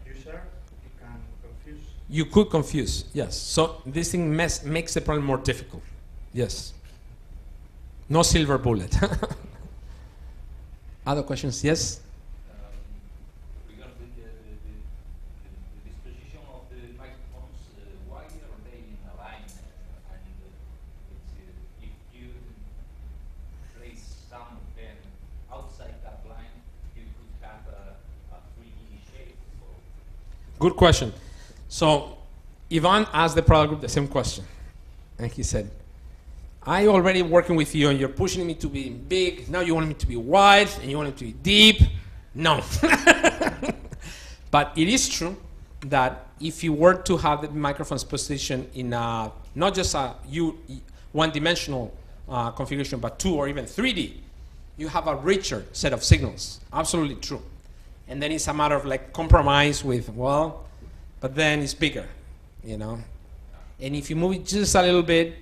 user, you can confuse. you could confuse, yes. So this thing makes the problem more difficult. Yes. No silver bullet. Other questions? Yes? Regarding the disposition of the microphones, why are they in a line? If you place some of them outside that line, you could have a 3D shape. Good question. So Ivan asked the product group the same question. And he said, I already working with you and you're pushing me to be big. Now you want me to be wide and you want it to be deep. No. But it is true that if you were to have the microphone's position in a, not just a one-dimensional configuration, but 2 or even 3D, you have a richer set of signals. Absolutely true. And then it's a matter of like compromise with, well, but then it's bigger, you know. And if you move it just a little bit,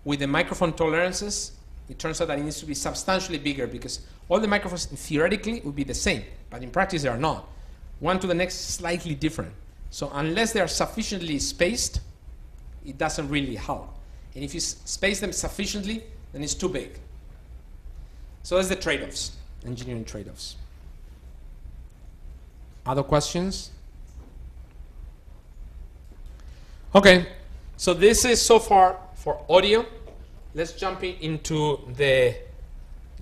with the microphone tolerances, it turns out that it needs to be substantially bigger because all the microphones theoretically would be the same, but in practice they are not. One to the next, slightly different. So unless they are sufficiently spaced, it doesn't really help. And if you space them sufficiently, then it's too big. So that's the trade-offs, engineering trade-offs. Other questions? Okay, so this is so far for audio. Let's jump into the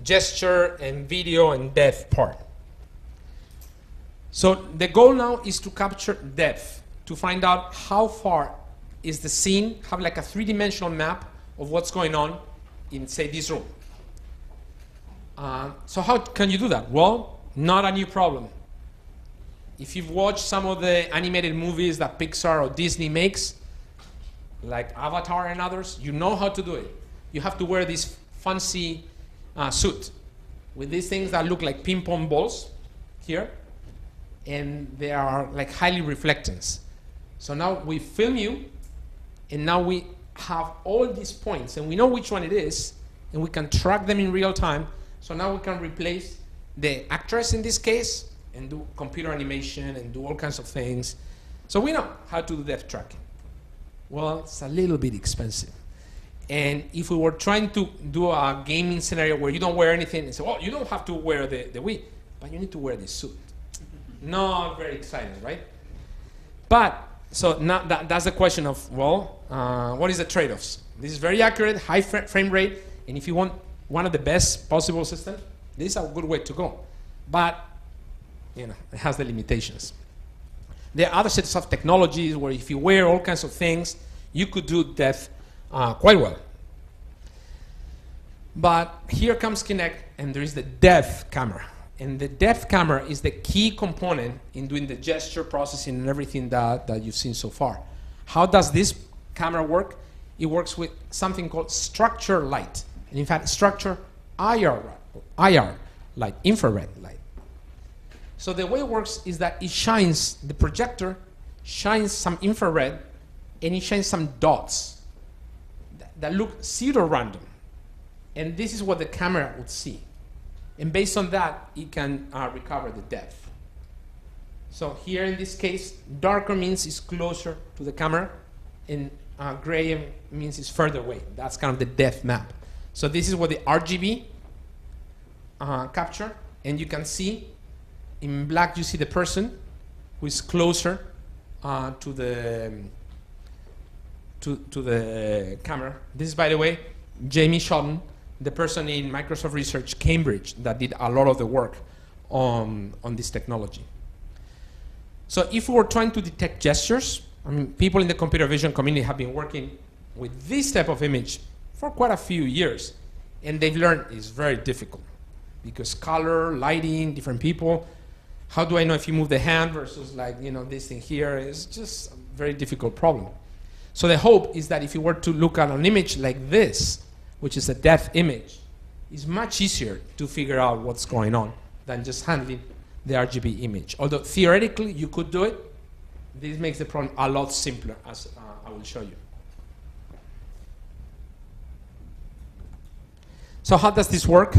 gesture and video and depth part. So the goal now is to capture depth, to find out how far is the scene, have like a three-dimensional map of what's going on in, say, this room. So how can you do that? Well, not a new problem. If you've watched some of the animated movies that Pixar or Disney makes, like Avatar and others, you know how to do it. You have to wear this fancy suit with these things that look like ping pong balls here, and they are like highly reflectants. So now we film you, and now we have all these points, and we know which one it is, and we can track them in real time. So now we can replace the actress in this case and do computer animation and do all kinds of things. So we know how to do depth tracking. Well, it's a little bit expensive. And if we were trying to do a gaming scenario where you don't wear anything and say, oh, you don't have to wear the Wii, but you need to wear this suit. Not very exciting, right? But, so now that's the question of, well, what is the trade-offs? This is very accurate, high frame rate, and if you want one of the best possible systems, this is a good way to go. But, you know, it has the limitations. There are other sets of technologies where if you wear all kinds of things, you could do depth quite well. But here comes Kinect, and there is the depth camera. And the depth camera is the key component in doing the gesture processing and everything that you've seen so far. How does this camera work? It works with something called structure light. And in fact, structure IR light, infrared light. So the way it works is that it shines, the projector shines some infrared, and it shines some dots that look pseudo-random. And this is what the camera would see. And based on that, it can recover the depth. So here in this case, darker means it's closer to the camera, and gray means it's further away. That's kind of the depth map. So this is what the RGB capture, and you can see in black you see the person who is closer to the camera. This is, by the way, Jamie Shotton, the person in Microsoft Research Cambridge that did a lot of the work on this technology. So if we were trying to detect gestures, I mean, people in the computer vision community have been working with this type of image for quite a few years, and they've learned it's very difficult because color, lighting, different people. How do I know if you move the hand versus, like, you know, this thing here? Is just a very difficult problem. So the hope is that if you were to look at an image like this, which is a depth image, it's much easier to figure out what's going on than just handling the RGB image. Although theoretically you could do it, this makes the problem a lot simpler, as I will show you. So how does this work?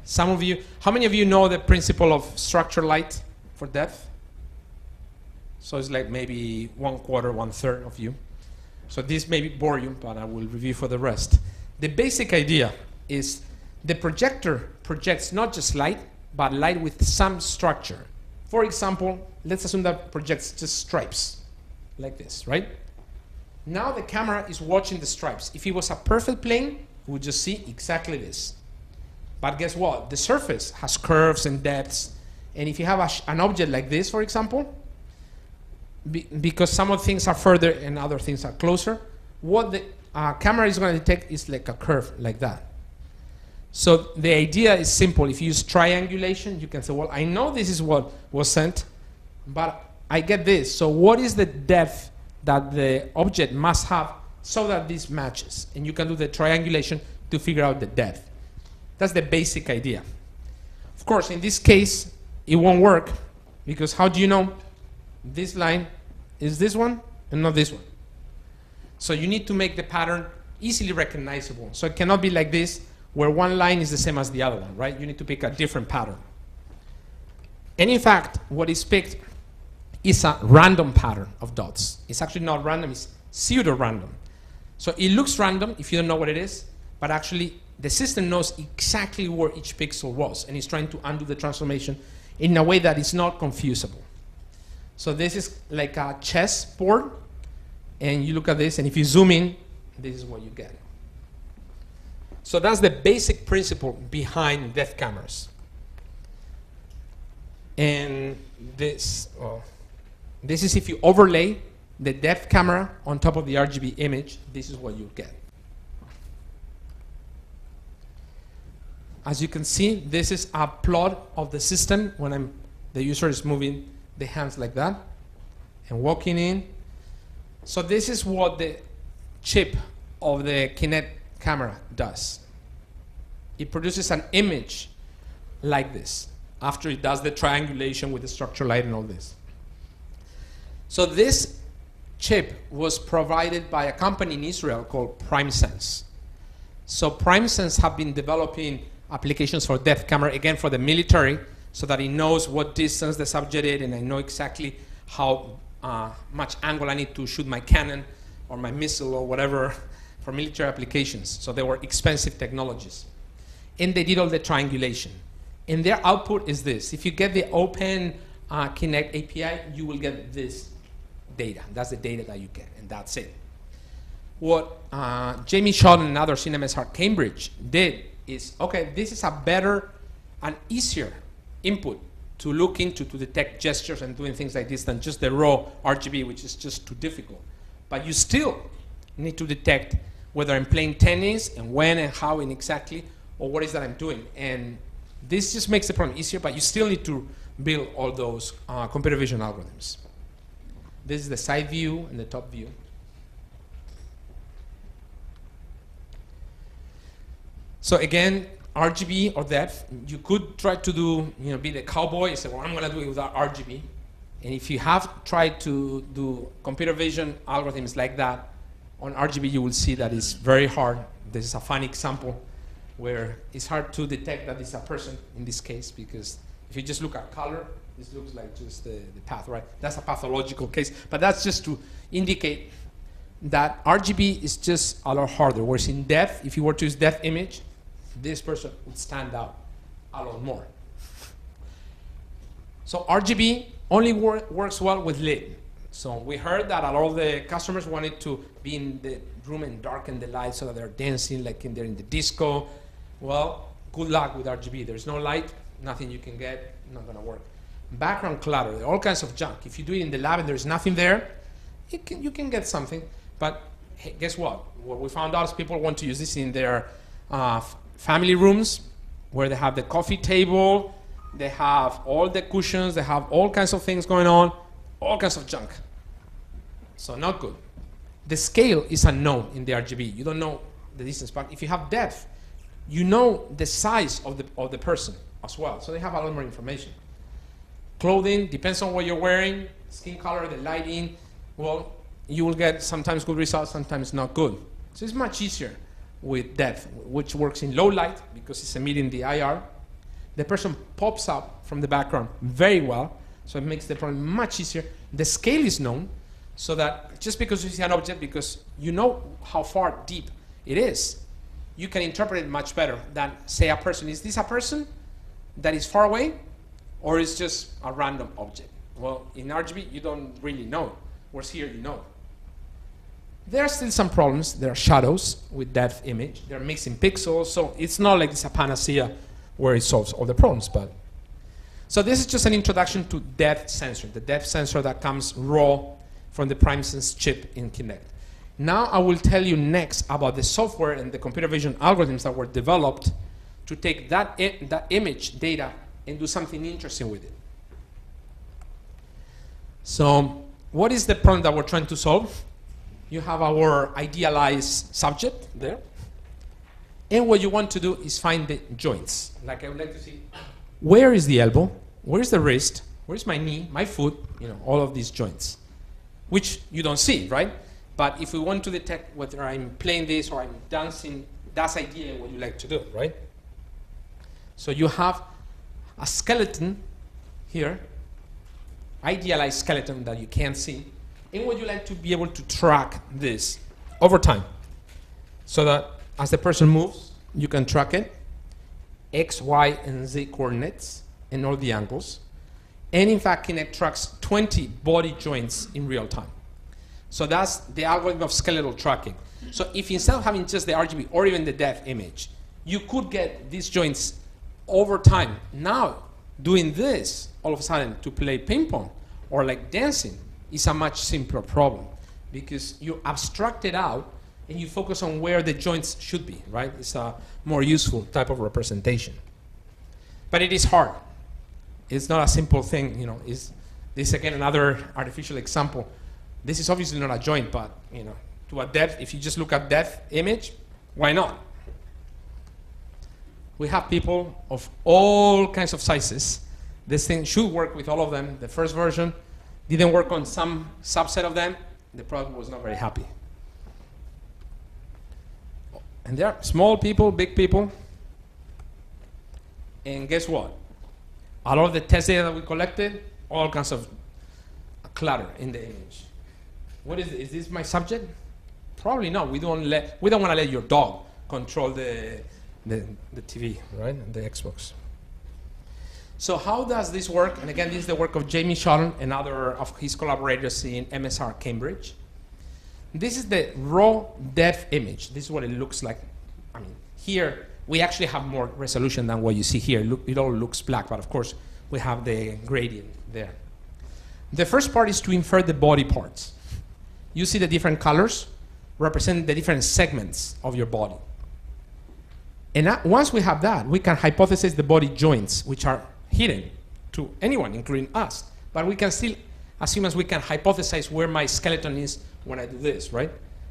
Some of you, how many of you know the principle of structure light for depth? So it's like maybe 1/4, 1/3 of you. So this may bore you, but I will review for the rest. The basic idea is the projector projects not just light, but light with some structure. For example, let's assume that projects just stripes, like this, right? Now the camera is watching the stripes. If it was a perfect plane, we would just see exactly this. But guess what? The surface has curves and depths. And if you have an object like this, for example, because some of the things are further and other things are closer, what the camera is going to detect is like a curve like that. So the idea is simple. If you use triangulation, you can say, well, I know this is what was sent, but I get this. So what is the depth that the object must have so that this matches? And you can do the triangulation to figure out the depth. That's the basic idea. Of course, in this case, it won't work, because how do you know this line is this one and not this one? So you need to make the pattern easily recognizable. So it cannot be like this, where one line is the same as the other one, right? You need to pick a different pattern. And in fact, what is picked is a random pattern of dots. It's actually not random, it's pseudo-random. So it looks random if you don't know what it is, but actually the system knows exactly where each pixel was, and it's trying to undo the transformation in a way that is not confusable. So this is like a chess board, and you look at this, and if you zoom in, this is what you get. So that's the basic principle behind depth cameras. And this, well, this is if you overlay the depth camera on top of the RGB image, this is what you get. As you can see, this is a plot of the system when the user is moving the hands like that and walking in. So this is what the chip of the Kinect camera does. It produces an image like this after it does the triangulation with the structure light and all this. So this chip was provided by a company in Israel called PrimeSense. So PrimeSense have been developing applications for depth camera, again for the military, so that it knows what distance the subject is, and I know exactly how much angle I need to shoot my cannon or my missile or whatever for military applications. So they were expensive technologies. And they did all the triangulation. And their output is this. If you get the open Kinect API, you will get this data. That's the data that you get, and that's it. What Jamie Shaw and others in MSR Cambridge did is, okay, this is a better and easier input to look into to detect gestures and doing things like this than just the raw RGB, which is just too difficult. But you still need to detect whether I'm playing tennis and when and how and exactly, or what is that I'm doing. And this just makes the problem easier, but you still need to build all those computer vision algorithms. This is the side view and the top view. So again, RGB or depth, you could try to do, be the cowboy and say, well, I'm going to do it without RGB. And if you have tried to do computer vision algorithms like that on RGB, you will see that it's very hard. This is a funny example where it's hard to detect that it's a person in this case, because if you just look at color, this looks like just the path, right? That's a pathological case, but that's just to indicate that RGB is just a lot harder, whereas in depth, if you were to use depth image, this person would stand out a lot more. So RGB only works well with lit. So we heard that a lot of the customers wanted to be in the room and darken the light so that they're dancing like they're in the disco. Well, good luck with RGB. There's no light, nothing you can get, not going to work. Background clutter, all kinds of junk. If you do it in the lab and there's nothing there, you can get something. But hey, guess what? What we found out is people want to use this in their family rooms, where they have the coffee table, they have all the cushions, they have all kinds of things going on, all kinds of junk. So not good. The scale is unknown in the RGB. You don't know the distance, but if you have depth, you know the size of the person as well. So they have a lot more information. Clothing depends on what you're wearing, skin color, the lighting. Well, you will get sometimes good results, sometimes not good. So it's much easier with depth, which works in low light because it's emitting the IR. The person pops up from the background very well, so it makes the problem much easier. The scale is known, so that just because you see an object, because you know how far deep it is, you can interpret it much better than, say, a person. Is this a person that is far away, or is just a random object? Well, in RGB, you don't really know, whereas here you know. There are still some problems. There are shadows with depth image. They're mixing pixels, so it's not like it's a panacea where it solves all the problems. But so this is just an introduction to depth sensor, the depth sensor that comes raw from the PrimeSense chip in Kinect. Now I will tell you next about the software and the computer vision algorithms that were developed to take that image data and do something interesting with it. So what is the problem that we're trying to solve? You have our idealized subject there. And what you want to do is find the joints. Like I would like to see, where is the elbow? Where's the wrist? Where's my knee, my foot? All of these joints, which you don't see, right? But if we want to detect whether I'm playing this or I'm dancing, that's ideally what you like to do, right? So you have a skeleton here, idealized skeleton that you can't see. And would you like to be able to track this over time so that as the person moves, you can track it, X, Y, and Z coordinates, and all the angles. And in fact, Kinect tracks 20 body joints in real time. So that's the algorithm of skeletal tracking. So if instead of having just the RGB or even the depth image, you could get these joints over time. Now, doing this, all of a sudden, to play ping pong or like dancing is a much simpler problem because you abstract it out and you focus on where the joints should be, right? It's a more useful type of representation. But it is hard. It's not a simple thing, you know. Is this again another artificial example? This is obviously not a joint, but you know, to a depth, if you just look at depth image, why not? We have people of all kinds of sizes. This thing should work with all of them. The first version didn't work on some subset of them. The product was not very happy. And there are small people, big people. And guess what? A lot of the test data that we collected, all kinds of clutter in the image. What is this my subject? Probably not. We don't want to let your dog control the TV, right? The Xbox. So how does this work? And again, this is the work of Jamie Shotton and other of his collaborators in MSR Cambridge. This is the raw depth image. This is what it looks like. I mean, here we actually have more resolution than what you see here. Look, it all looks black, but of course we have the gradient there. The first part is to infer the body parts. You see the different colors represent the different segments of your body. And once we have that, we can hypothesize the body joints, which are hidden to anyone, including us. But we can still, as humans, we can hypothesize where my skeleton is when I do this, right?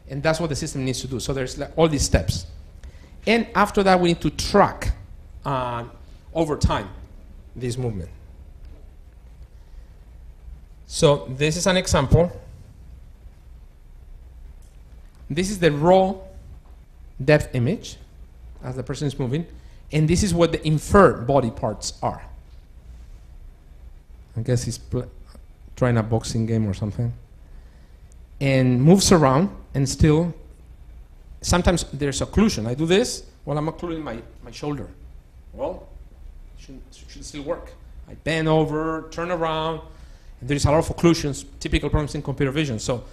And that's what the system needs to do. So there's like all these steps. And after that, we need to track over time this movement. So this is an example. This is the raw depth image as the person is moving. And this is what the inferred body parts are. I guess he's trying a boxing game or something. And moves around and still, sometimes there's occlusion. I do this while I'm occluding my shoulder. Well, it should still work. I bend over, turn around, and there's a lot of occlusions, typical problems in computer vision. So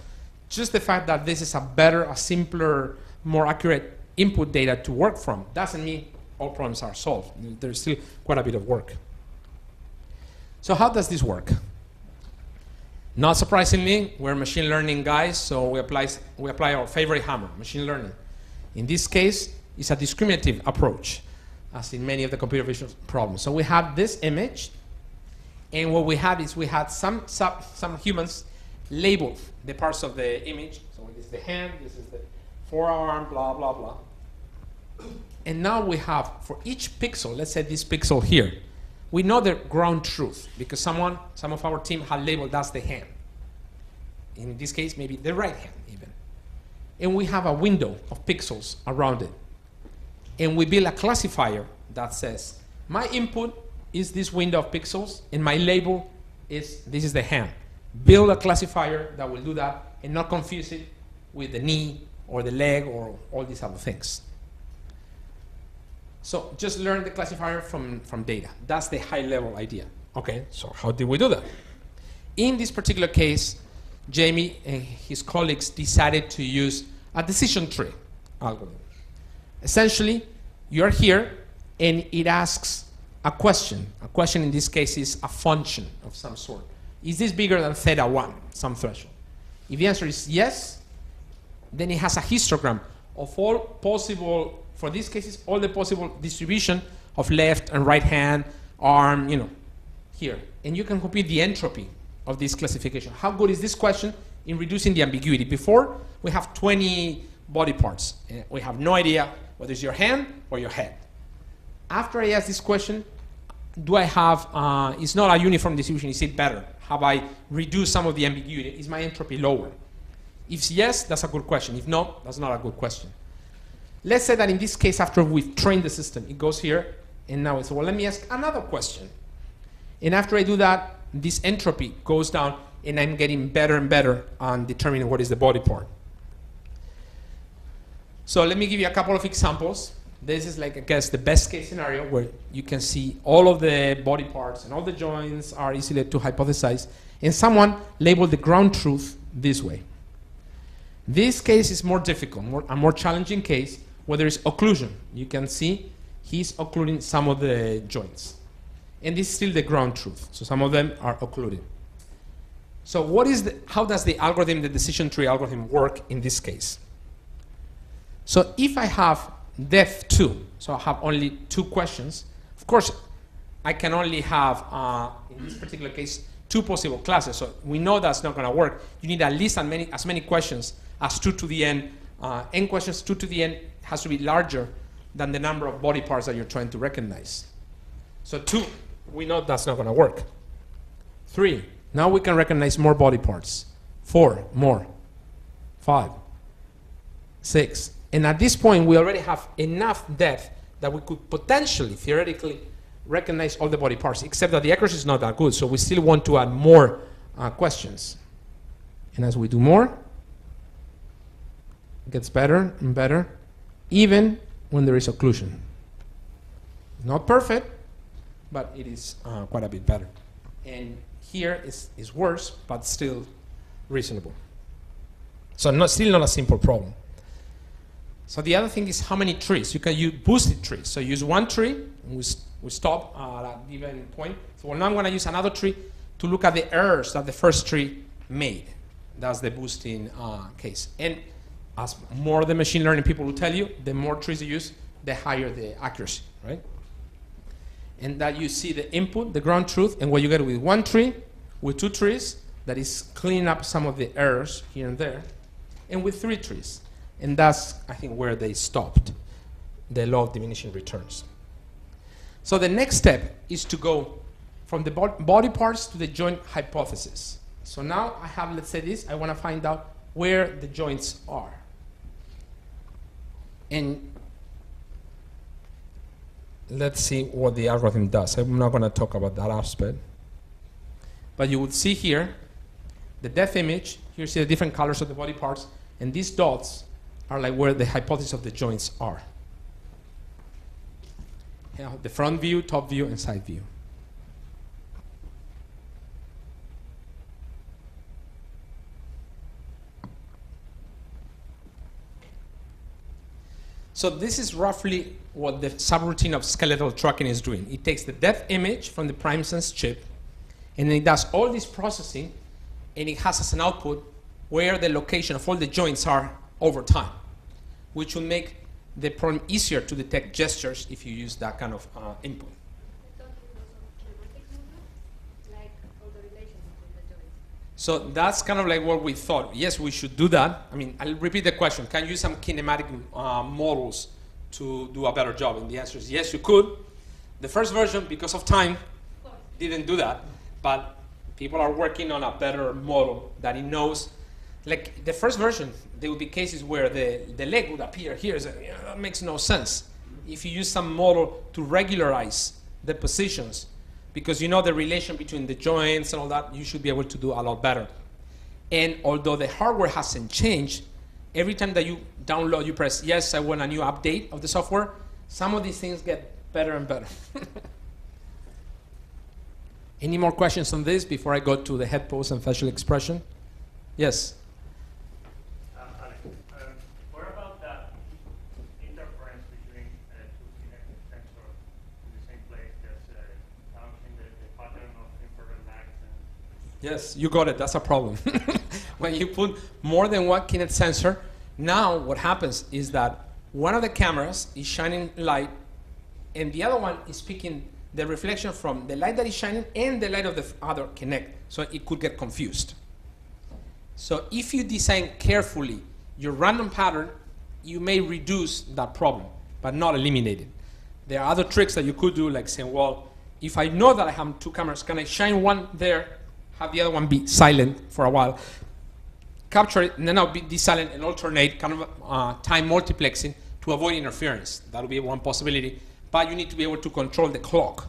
just the fact that this is a better, a simpler, more accurate input data to work from doesn't mean all problems are solved. There's still quite a bit of work. So how does this work? Not surprisingly, we're machine learning guys, so we apply our favorite hammer, machine learning. In this case, it's a discriminative approach, as in many of the computer vision problems. So we have this image, and what we had is we had some humans label the parts of the image. So this is the hand, this is the forearm, blah, blah, blah. And now we have, for each pixel, let's say this pixel here, we know the ground truth because some of our team had labeled that's the hand. In this case, maybe the right hand even. And we have a window of pixels around it. And we build a classifier that says, my input is this window of pixels, and my label is, this is the hand. Build a classifier that will do that and not confuse it with the knee or the leg or all these other things. So just learn the classifier from data. That's the high-level idea. Okay, so how did we do that? In this particular case, Jamie and his colleagues decided to use a decision tree algorithm. Essentially, you're here, and it asks a question. A question in this case is a function of some sort. Is this bigger than theta 1, some threshold? If the answer is yes, then it has a histogram of all possible, for these cases, all the possible distribution of left and right hand, arm, you know, here. And you can compute the entropy of this classification. How good is this question in reducing the ambiguity? Before, we have 20 body parts. We have no idea whether it's your hand or your head. After I ask this question, do I have, it's not a uniform distribution, is it better? Have I reduced some of the ambiguity? Is my entropy lower? If yes, that's a good question. If no, that's not a good question. Let's say that in this case, after we've trained the system, it goes here, and now it's, well, let me ask another question. And after I do that, this entropy goes down, and I'm getting better and better on determining what is the body part. So let me give you a couple of examples. This is like, I guess, the best case scenario where you can see all of the body parts and all the joints are easily to hypothesize. And someone labeled the ground truth this way. This case is more difficult, a more challenging case where there is occlusion. You can see he's occluding some of the joints. And this is still the ground truth. So some of them are occluding. So how does the algorithm, the decision tree algorithm, work in this case? So if I have depth 2, so I have only 2 questions, of course, I can only have, in this particular case, 2 possible classes. So we know that's not going to work. You need at least as many questions as 2 to the n. N questions, 2 to the n, has to be larger than the number of body parts that you're trying to recognize. So 2, we know that's not going to work. 3, now we can recognize more body parts. 4, more. 5, 6. And at this point, we already have enough depth that we could potentially, theoretically, recognize all the body parts, except that the accuracy is not that good, so we still want to add more questions. And as we do more, it gets better and better, even when there is occlusion. Not perfect, but it is quite a bit better. And here is worse, but still reasonable. So still not a simple problem. So the other thing is how many trees. You can use boosted trees. So use one tree, and we stop at a given point. So now I'm going to use another tree to look at the errors that the first tree made. That's the boosting case. And as more the machine learning people will tell you, the more trees you use, the higher the accuracy, right? And that you see the input, the ground truth, and what you get with one tree, with 2 trees, that is cleaning up some of the errors here and there, and with 3 trees. And that's, I think, where they stopped, the law of diminishing returns. So the next step is to go from the body parts to the joint hypothesis. So now I have, let's say this, I want to find out where the joints are. And let's see what the algorithm does. I'm not going to talk about that aspect. But you would see here the depth image. Here you see the different colors of the body parts. And these dots are like where the hypothesis of the joints are. The front view, top view, and side view. So this is roughly what the subroutine of skeletal tracking is doing. It takes the depth image from the prime sense chip, and then it does all this processing, and it has as an output where the location of all the joints are over time, which will make the problem easier to detect gestures if you use that kind of input. So that's kind of like what we thought. Yes, we should do that. I mean, I'll repeat the question. Can you use some kinematic models to do a better job? And the answer is yes, you could. The first version, because of time, didn't do that. But people are working on a better model that it knows. Like the first version, there would be cases where the leg would appear here. So, that makes no sense. If you use some model to regularize the positions, because you know the relation between the joints and all that, you should be able to do a lot better. And although the hardware hasn't changed, every time that you download, you press, yes, I want a new update of the software, some of these things get better and better. Any more questions on this before I go to the head pose and facial expression? Yes? Alex, what about that interference between two connected sensors in the same place, just counting the pattern of infrared lights? Yes, you got it. That's a problem. When you put more than one Kinect sensor, now what happens is that one of the cameras is shining light, and the other one is picking the reflection from the light that is shining and the light of the other Kinect, so it could get confused. So if you design carefully your random pattern, you may reduce that problem, but not eliminate it. There are other tricks that you could do, like saying, well, if I know that I have 2 cameras, can I shine one there, have the other one be silent for a while, capture it, and then I'll be silent and alternate kind of time multiplexing to avoid interference. That would be one possibility. But you need to be able to control the clock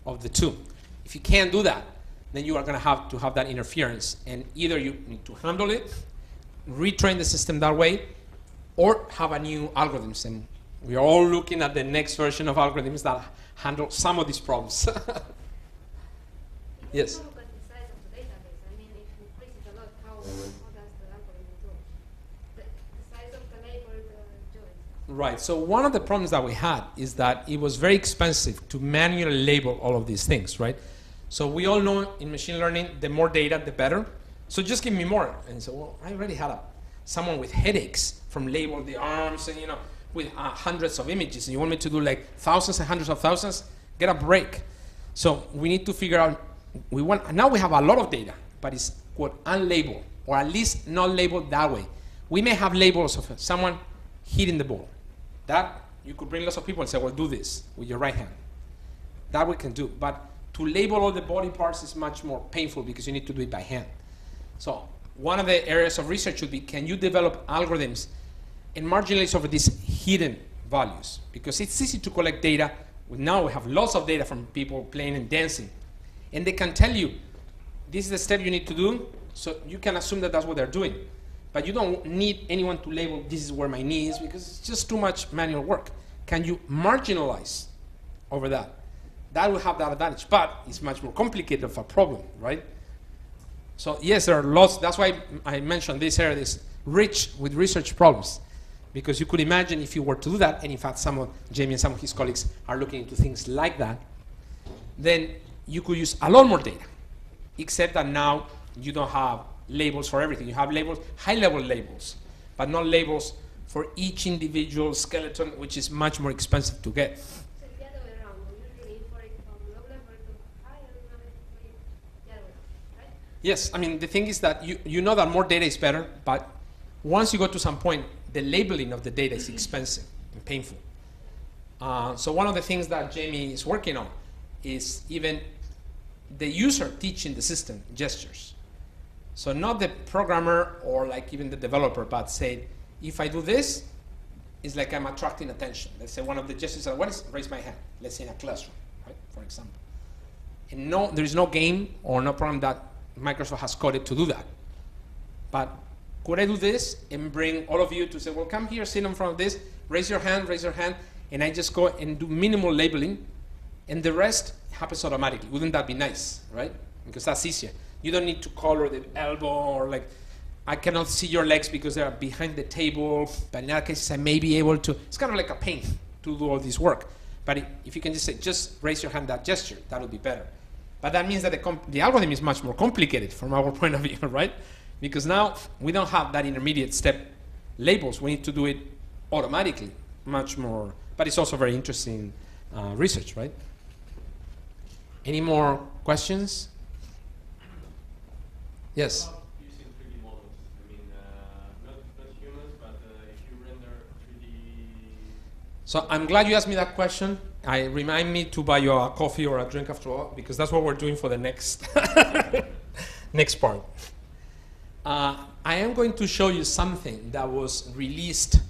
of the 2. If you can't do that, then you are going to have that interference. And either you need to handle it, retrain the system that way, or have a new algorithms. And we are all looking at the next version of algorithms that handle some of these problems. Yes? Right. So one of the problems that we had is that it was very expensive to manually label all of these things, right? So we all know in machine learning, the more data, the better. So just give me more. And so, well, I already had someone with headaches from label the arms and, with hundreds of images. And you want me to do like thousands and hundreds of thousands? Get a break. So we need to figure out, now we have a lot of data, but it's quote unlabeled, or at least not labeled that way. We may have labels of someone hitting the ball. That, you could bring lots of people and say, well, do this with your right hand. That we can do. But to label all the body parts is much more painful because you need to do it by hand. So one of the areas of research should be, can you develop algorithms and marginalize over these hidden values? Because it's easy to collect data. Now we have lots of data from people playing and dancing. And they can tell you, this is the step you need to do, so you can assume that that's what they're doing. But you don't need anyone to label, this is where my knee is, because it's just too much manual work. Can you marginalize over that? That will have that advantage, but it's much more complicated of a problem, right? So yes, there are lots. That's why I mentioned this area is rich with research problems, because you could imagine if you were to do that, and in fact Jamie and some of his colleagues are looking into things like that, then you could use a lot more data, except that now you don't have labels for everything. You have labels, high-level labels, but not labels for each individual skeleton, which is much more expensive to get. So it's the other way around. We usually import it from low level to high, and now it's the other way around, right? Yes, I mean, the thing is that you know that more data is better, but once you go to some point, the labeling of the data is expensive and painful. So one of the things that Jamie is working on is even the user teaching the system gestures. So not the programmer or like even the developer, but say, if I do this, it's like I'm attracting attention. Let's say one of the gestures, what is raise my hand? Let's say in a classroom, right, for example. And there is no game or no program that Microsoft has coded to do that. But could I do this and bring all of you to say, well, come here, sit in front of this, raise your hand, and I just go and do minimal labeling, and the rest happens automatically. Wouldn't that be nice, right? Because that's easier. You don't need to color the elbow or like, I cannot see your legs because they're behind the table, but in other cases I may be able to. It's kind of like a pain to do all this work. But if you can just say, just raise your hand, that gesture, that would be better. But that means that the algorithm is much more complicated from our point of view, right? Because now we don't have that intermediate step labels. We need to do it automatically, much more. But it's also very interesting research, right? Any more questions? Yes? Using 3D models. I mean, not humans, but if you render 3D... So I'm glad you asked me that question. Remind me to buy you a coffee or a drink after all, because that's what we're doing for the next, next part. I am going to show you something that was released,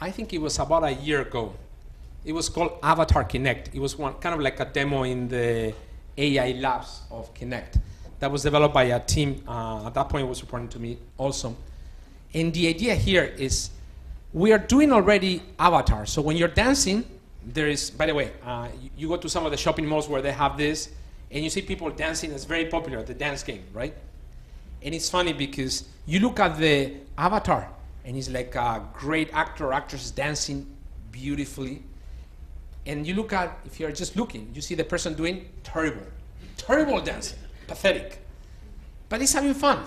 I think it was about a year ago. It was called Avatar Kinect. It was kind of like a demo in the AI labs of Kinect. That was developed by a team, at that point it was reporting to me also. And the idea here is, we are doing already avatars. So when you're dancing, there is, by the way, you go to some of the shopping malls where they have this, and you see people dancing. It's very popular, the dance game, right? And it's funny because you look at the avatar, and he's like a great actor or actress dancing beautifully. And you look at, if you're just looking, you see the person doing terrible dancing. Pathetic. But he's having fun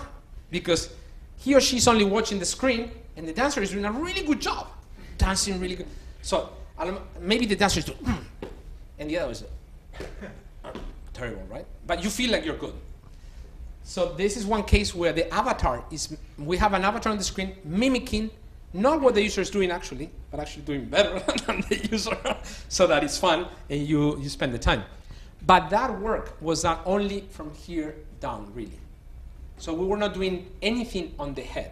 because he or she's only watching the screen and the dancer is doing a really good job. Dancing really good. So maybe the dancer is doing, and the other is terrible, right? But you feel like you're good. So this is one case where the avatar is, we have an avatar on the screen mimicking not what the user is doing actually, but actually doing better than the user so that it's fun and you spend the time. But that work was done only from here down, really. So we were not doing anything on the head.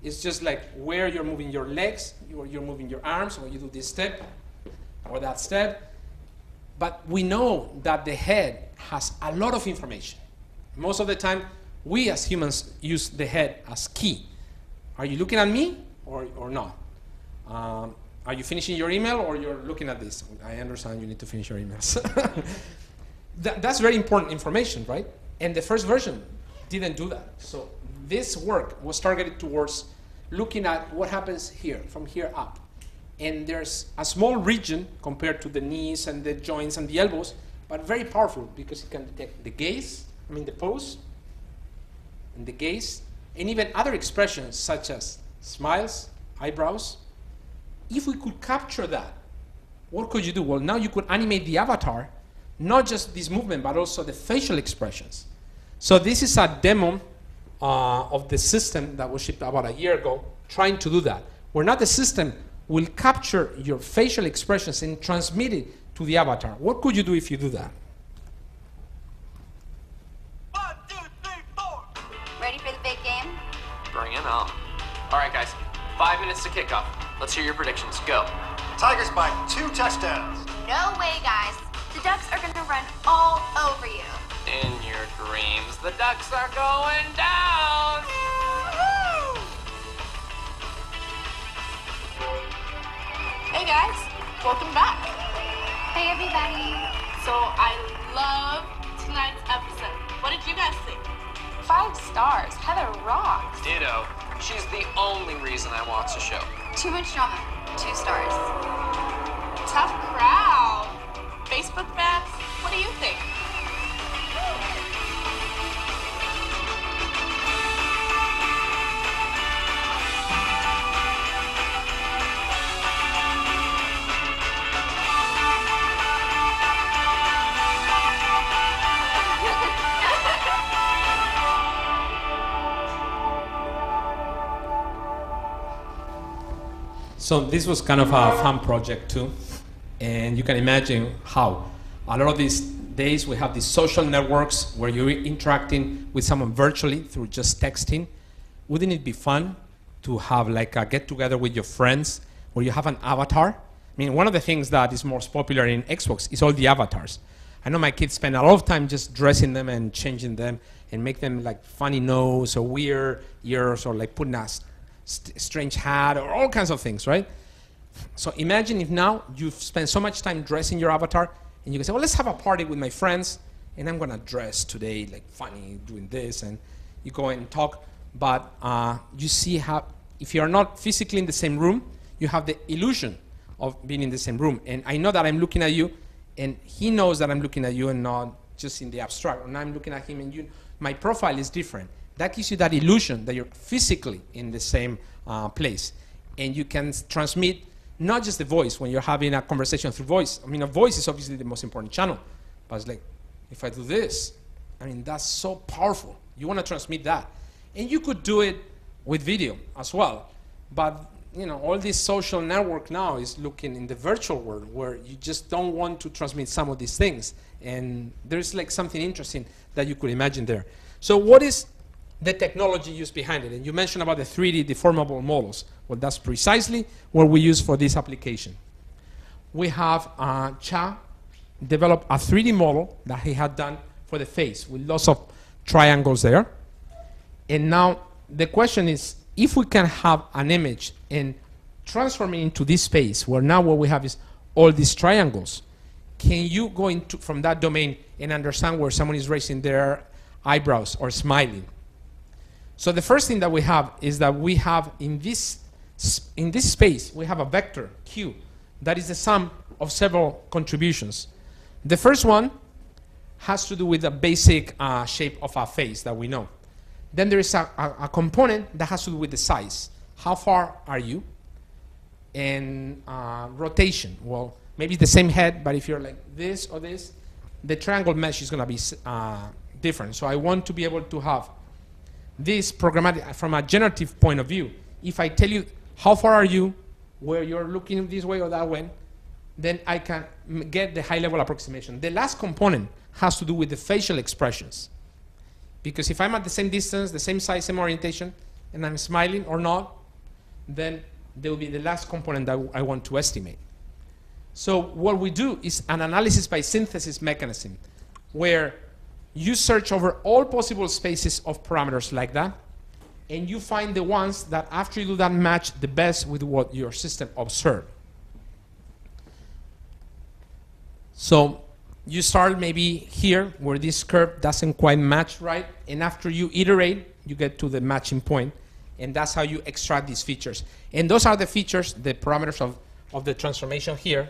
It's just like where you're moving your legs, you're moving your arms, or you do this step or that step. But we know that the head has a lot of information. Most of the time, we as humans use the head as key. Are you looking at me or not? Are you finishing your email or you're looking at this? I understand you need to finish your emails. That's very important information, right? And the first version didn't do that. So this work was targeted towards looking at what happens here, from here up. And there's a small region compared to the knees and the joints and the elbows, but very powerful because it can detect the gaze, the pose, and the gaze, and even other expressions such as smiles, eyebrows. If we could capture that, what could you do? Well, now you could animate the avatar, not just this movement, but also the facial expressions. So this is a demo of the system that was shipped about a year ago, trying to do that. Where now the system will capture your facial expressions and transmit it to the avatar. What could you do if you do that? 1, 2, 3, 4. Ready for the big game? Bring it on. All right, guys. 5 minutes to kickoff. Let's hear your predictions. Go. Tigers by 2 touchdowns. No way, guys. The Ducks are going to run all over you. In your dreams, the Ducks are going down. Hey guys, welcome back. Hey everybody. So I love tonight's episode. What did you guys think? 5 stars. Heather rocks. Ditto. She's the only reason I watch the show. Too much drama. 2 stars. Tough crowd. Facebook fans, what do you think? So this was kind of a fun project too. And you can imagine how a lot of these days we have these social networks where you're interacting with someone virtually through just texting. Wouldn't it be fun to have like a get together with your friends where you have an avatar? One of the things that is most popular in Xbox is all the avatars. I know my kids spend a lot of time just dressing them and changing them and make them like funny nose or weird ears or like putting a strange hat or all kinds of things, right? So imagine if now you've spent so much time dressing your avatar and you can say, well, let's have a party with my friends and I'm gonna dress today like funny, doing this, and you go and talk, but you see how, if you're not physically in the same room, you have the illusion of being in the same room. And I know that I'm looking at you and he knows that I'm looking at you and not just in the abstract, and I'm looking at him and my profile is different. That gives you that illusion that you're physically in the same place. And you can transmit not just the voice when you're having a conversation through voice. A voice is obviously the most important channel. But it's like, if I do this, that's so powerful. You want to transmit that. And you could do it with video as well. But all this social network now is looking in the virtual world where you just don't want to transmit some of these things. And there's like something interesting that you could imagine there. So what is the technology used behind it? And you mentioned about the 3D deformable models. Well, that's precisely what we use for this application. We have Cha developed a 3D model that he had done for the face with lots of triangles there. And now the question is, if we can have an image and transform it into this space where now what we have is all these triangles, can you go into from that domain and understand where someone is raising their eyebrows or smiling? So the first thing that we have is that we have in this space, we have a vector, Q, that is the sum of several contributions. The first one has to do with the basic shape of our face that we know. Then there is a component that has to do with the size. How far are you? And rotation. Well, maybe the same head, but if you're like this or this, the triangle mesh is going to be different. So I want to be able to have this programmatic from a generative point of view. If I tell you how far are you, where you're looking this way or that way, then I can get the high-level approximation. The last component has to do with the facial expressions. Because if I'm at the same distance, the same size, same orientation, and I'm smiling or not, then there will be the last component that I want to estimate. So what we do is an analysis by synthesis mechanism, where you search over all possible spaces of parameters like that, and you find the ones that after you do that match the best with what your system observed. So you start maybe here where this curve doesn't quite match right, and after you iterate, you get to the matching point, and that's how you extract these features. And those are the features, the parameters of of the transformation here,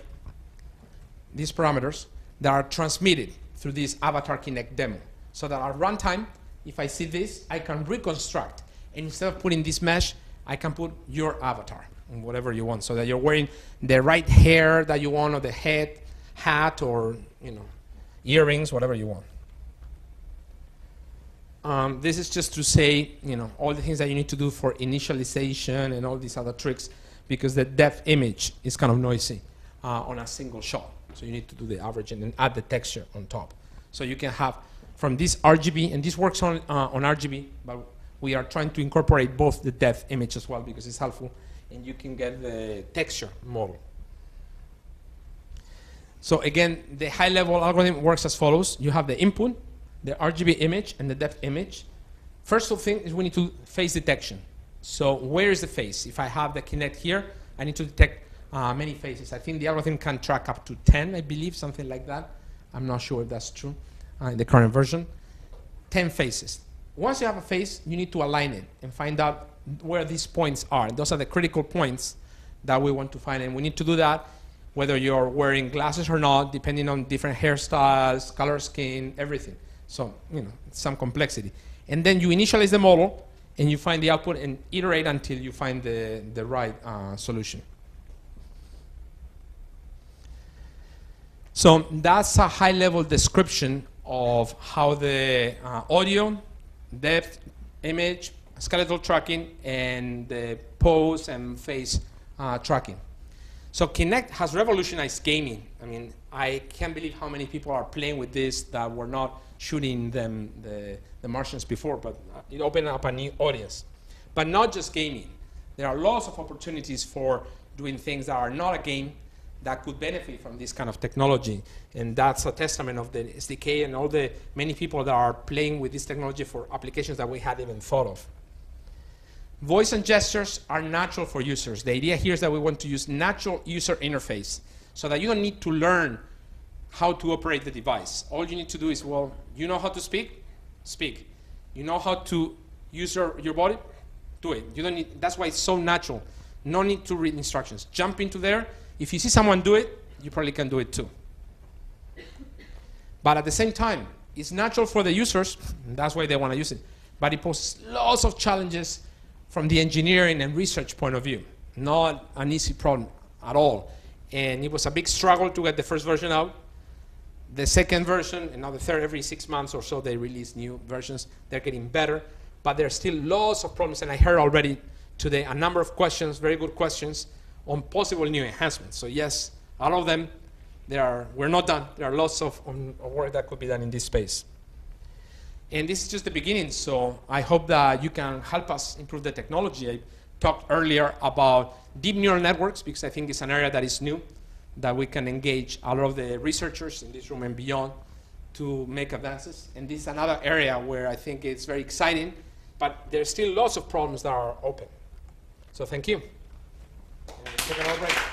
these parameters, that are transmitted through this Avatar Kinect demo. So that at runtime, if I see this, I can reconstruct. And instead of putting this mesh, I can put your avatar, whatever you want, so that you're wearing the right hair that you want, or the head, hat, or earrings, whatever you want. This is just to say, all the things that you need to do for initialization and all these other tricks, because the depth image is kind of noisy on a single shot. So you need to do the average and then add the texture on top. So you can have from this RGB, and this works on RGB, but we are trying to incorporate both the depth image as well because it's helpful, and you can get the texture model. So again, the high-level algorithm works as follows. You have the input, the RGB image, and the depth image. First thing is we need to face detection. So where is the face? If I have the Kinect here, I need to detect many faces. I think the algorithm can track up to 10, I believe, something like that. I'm not sure if that's true in the current version. 10 faces. Once you have a face, you need to align it and find out where these points are. Those are the critical points that we want to find, and we need to do that whether you're wearing glasses or not, depending on different hairstyles, color skin, everything. So, some complexity. And then you initialize the model, and you find the output and iterate until you find the right solution. So that's a high-level description of how the audio, depth, image, skeletal tracking, and the pose and face tracking. So Kinect has revolutionized gaming. I mean, I can't believe how many people are playing with this that were not shooting the Martians before, but it opened up a new audience. But not just gaming. There are lots of opportunities for doing things that are not a game that could benefit from this kind of technology. And that's a testament of the SDK and all the many people that are playing with this technology for applications that we hadn't even thought of. Voice and gestures are natural for users. The idea here is that we want to use natural user interface so that you don't need to learn how to operate the device. All you need to do is, well, you know how to speak? Speak. You know how to use your body? Do it. You don't need, that's why it's so natural. No need to read instructions. Jump into there. If you see someone do it, you probably can do it too. But at the same time, it's natural for the users, and that's why they want to use it. But it poses lots of challenges from the engineering and research point of view. Not an easy problem at all. And it was a big struggle to get the first version out. The second version, and now the third, every 6 months or so, they release new versions. They're getting better, but there's still lots of problems. And I heard already today a number of questions, very good questions, on possible new enhancements. So yes, all of them, we're not done. There are lots of work that could be done in this space. And this is just the beginning, so I hope that you can help us improve the technology. I talked earlier about deep neural networks, because I think it's an area that is new, that we can engage a lot of the researchers in this room and beyond to make advances. And this is another area where I think it's very exciting, but there's still lots of problems that are open. So thank you. Take a break.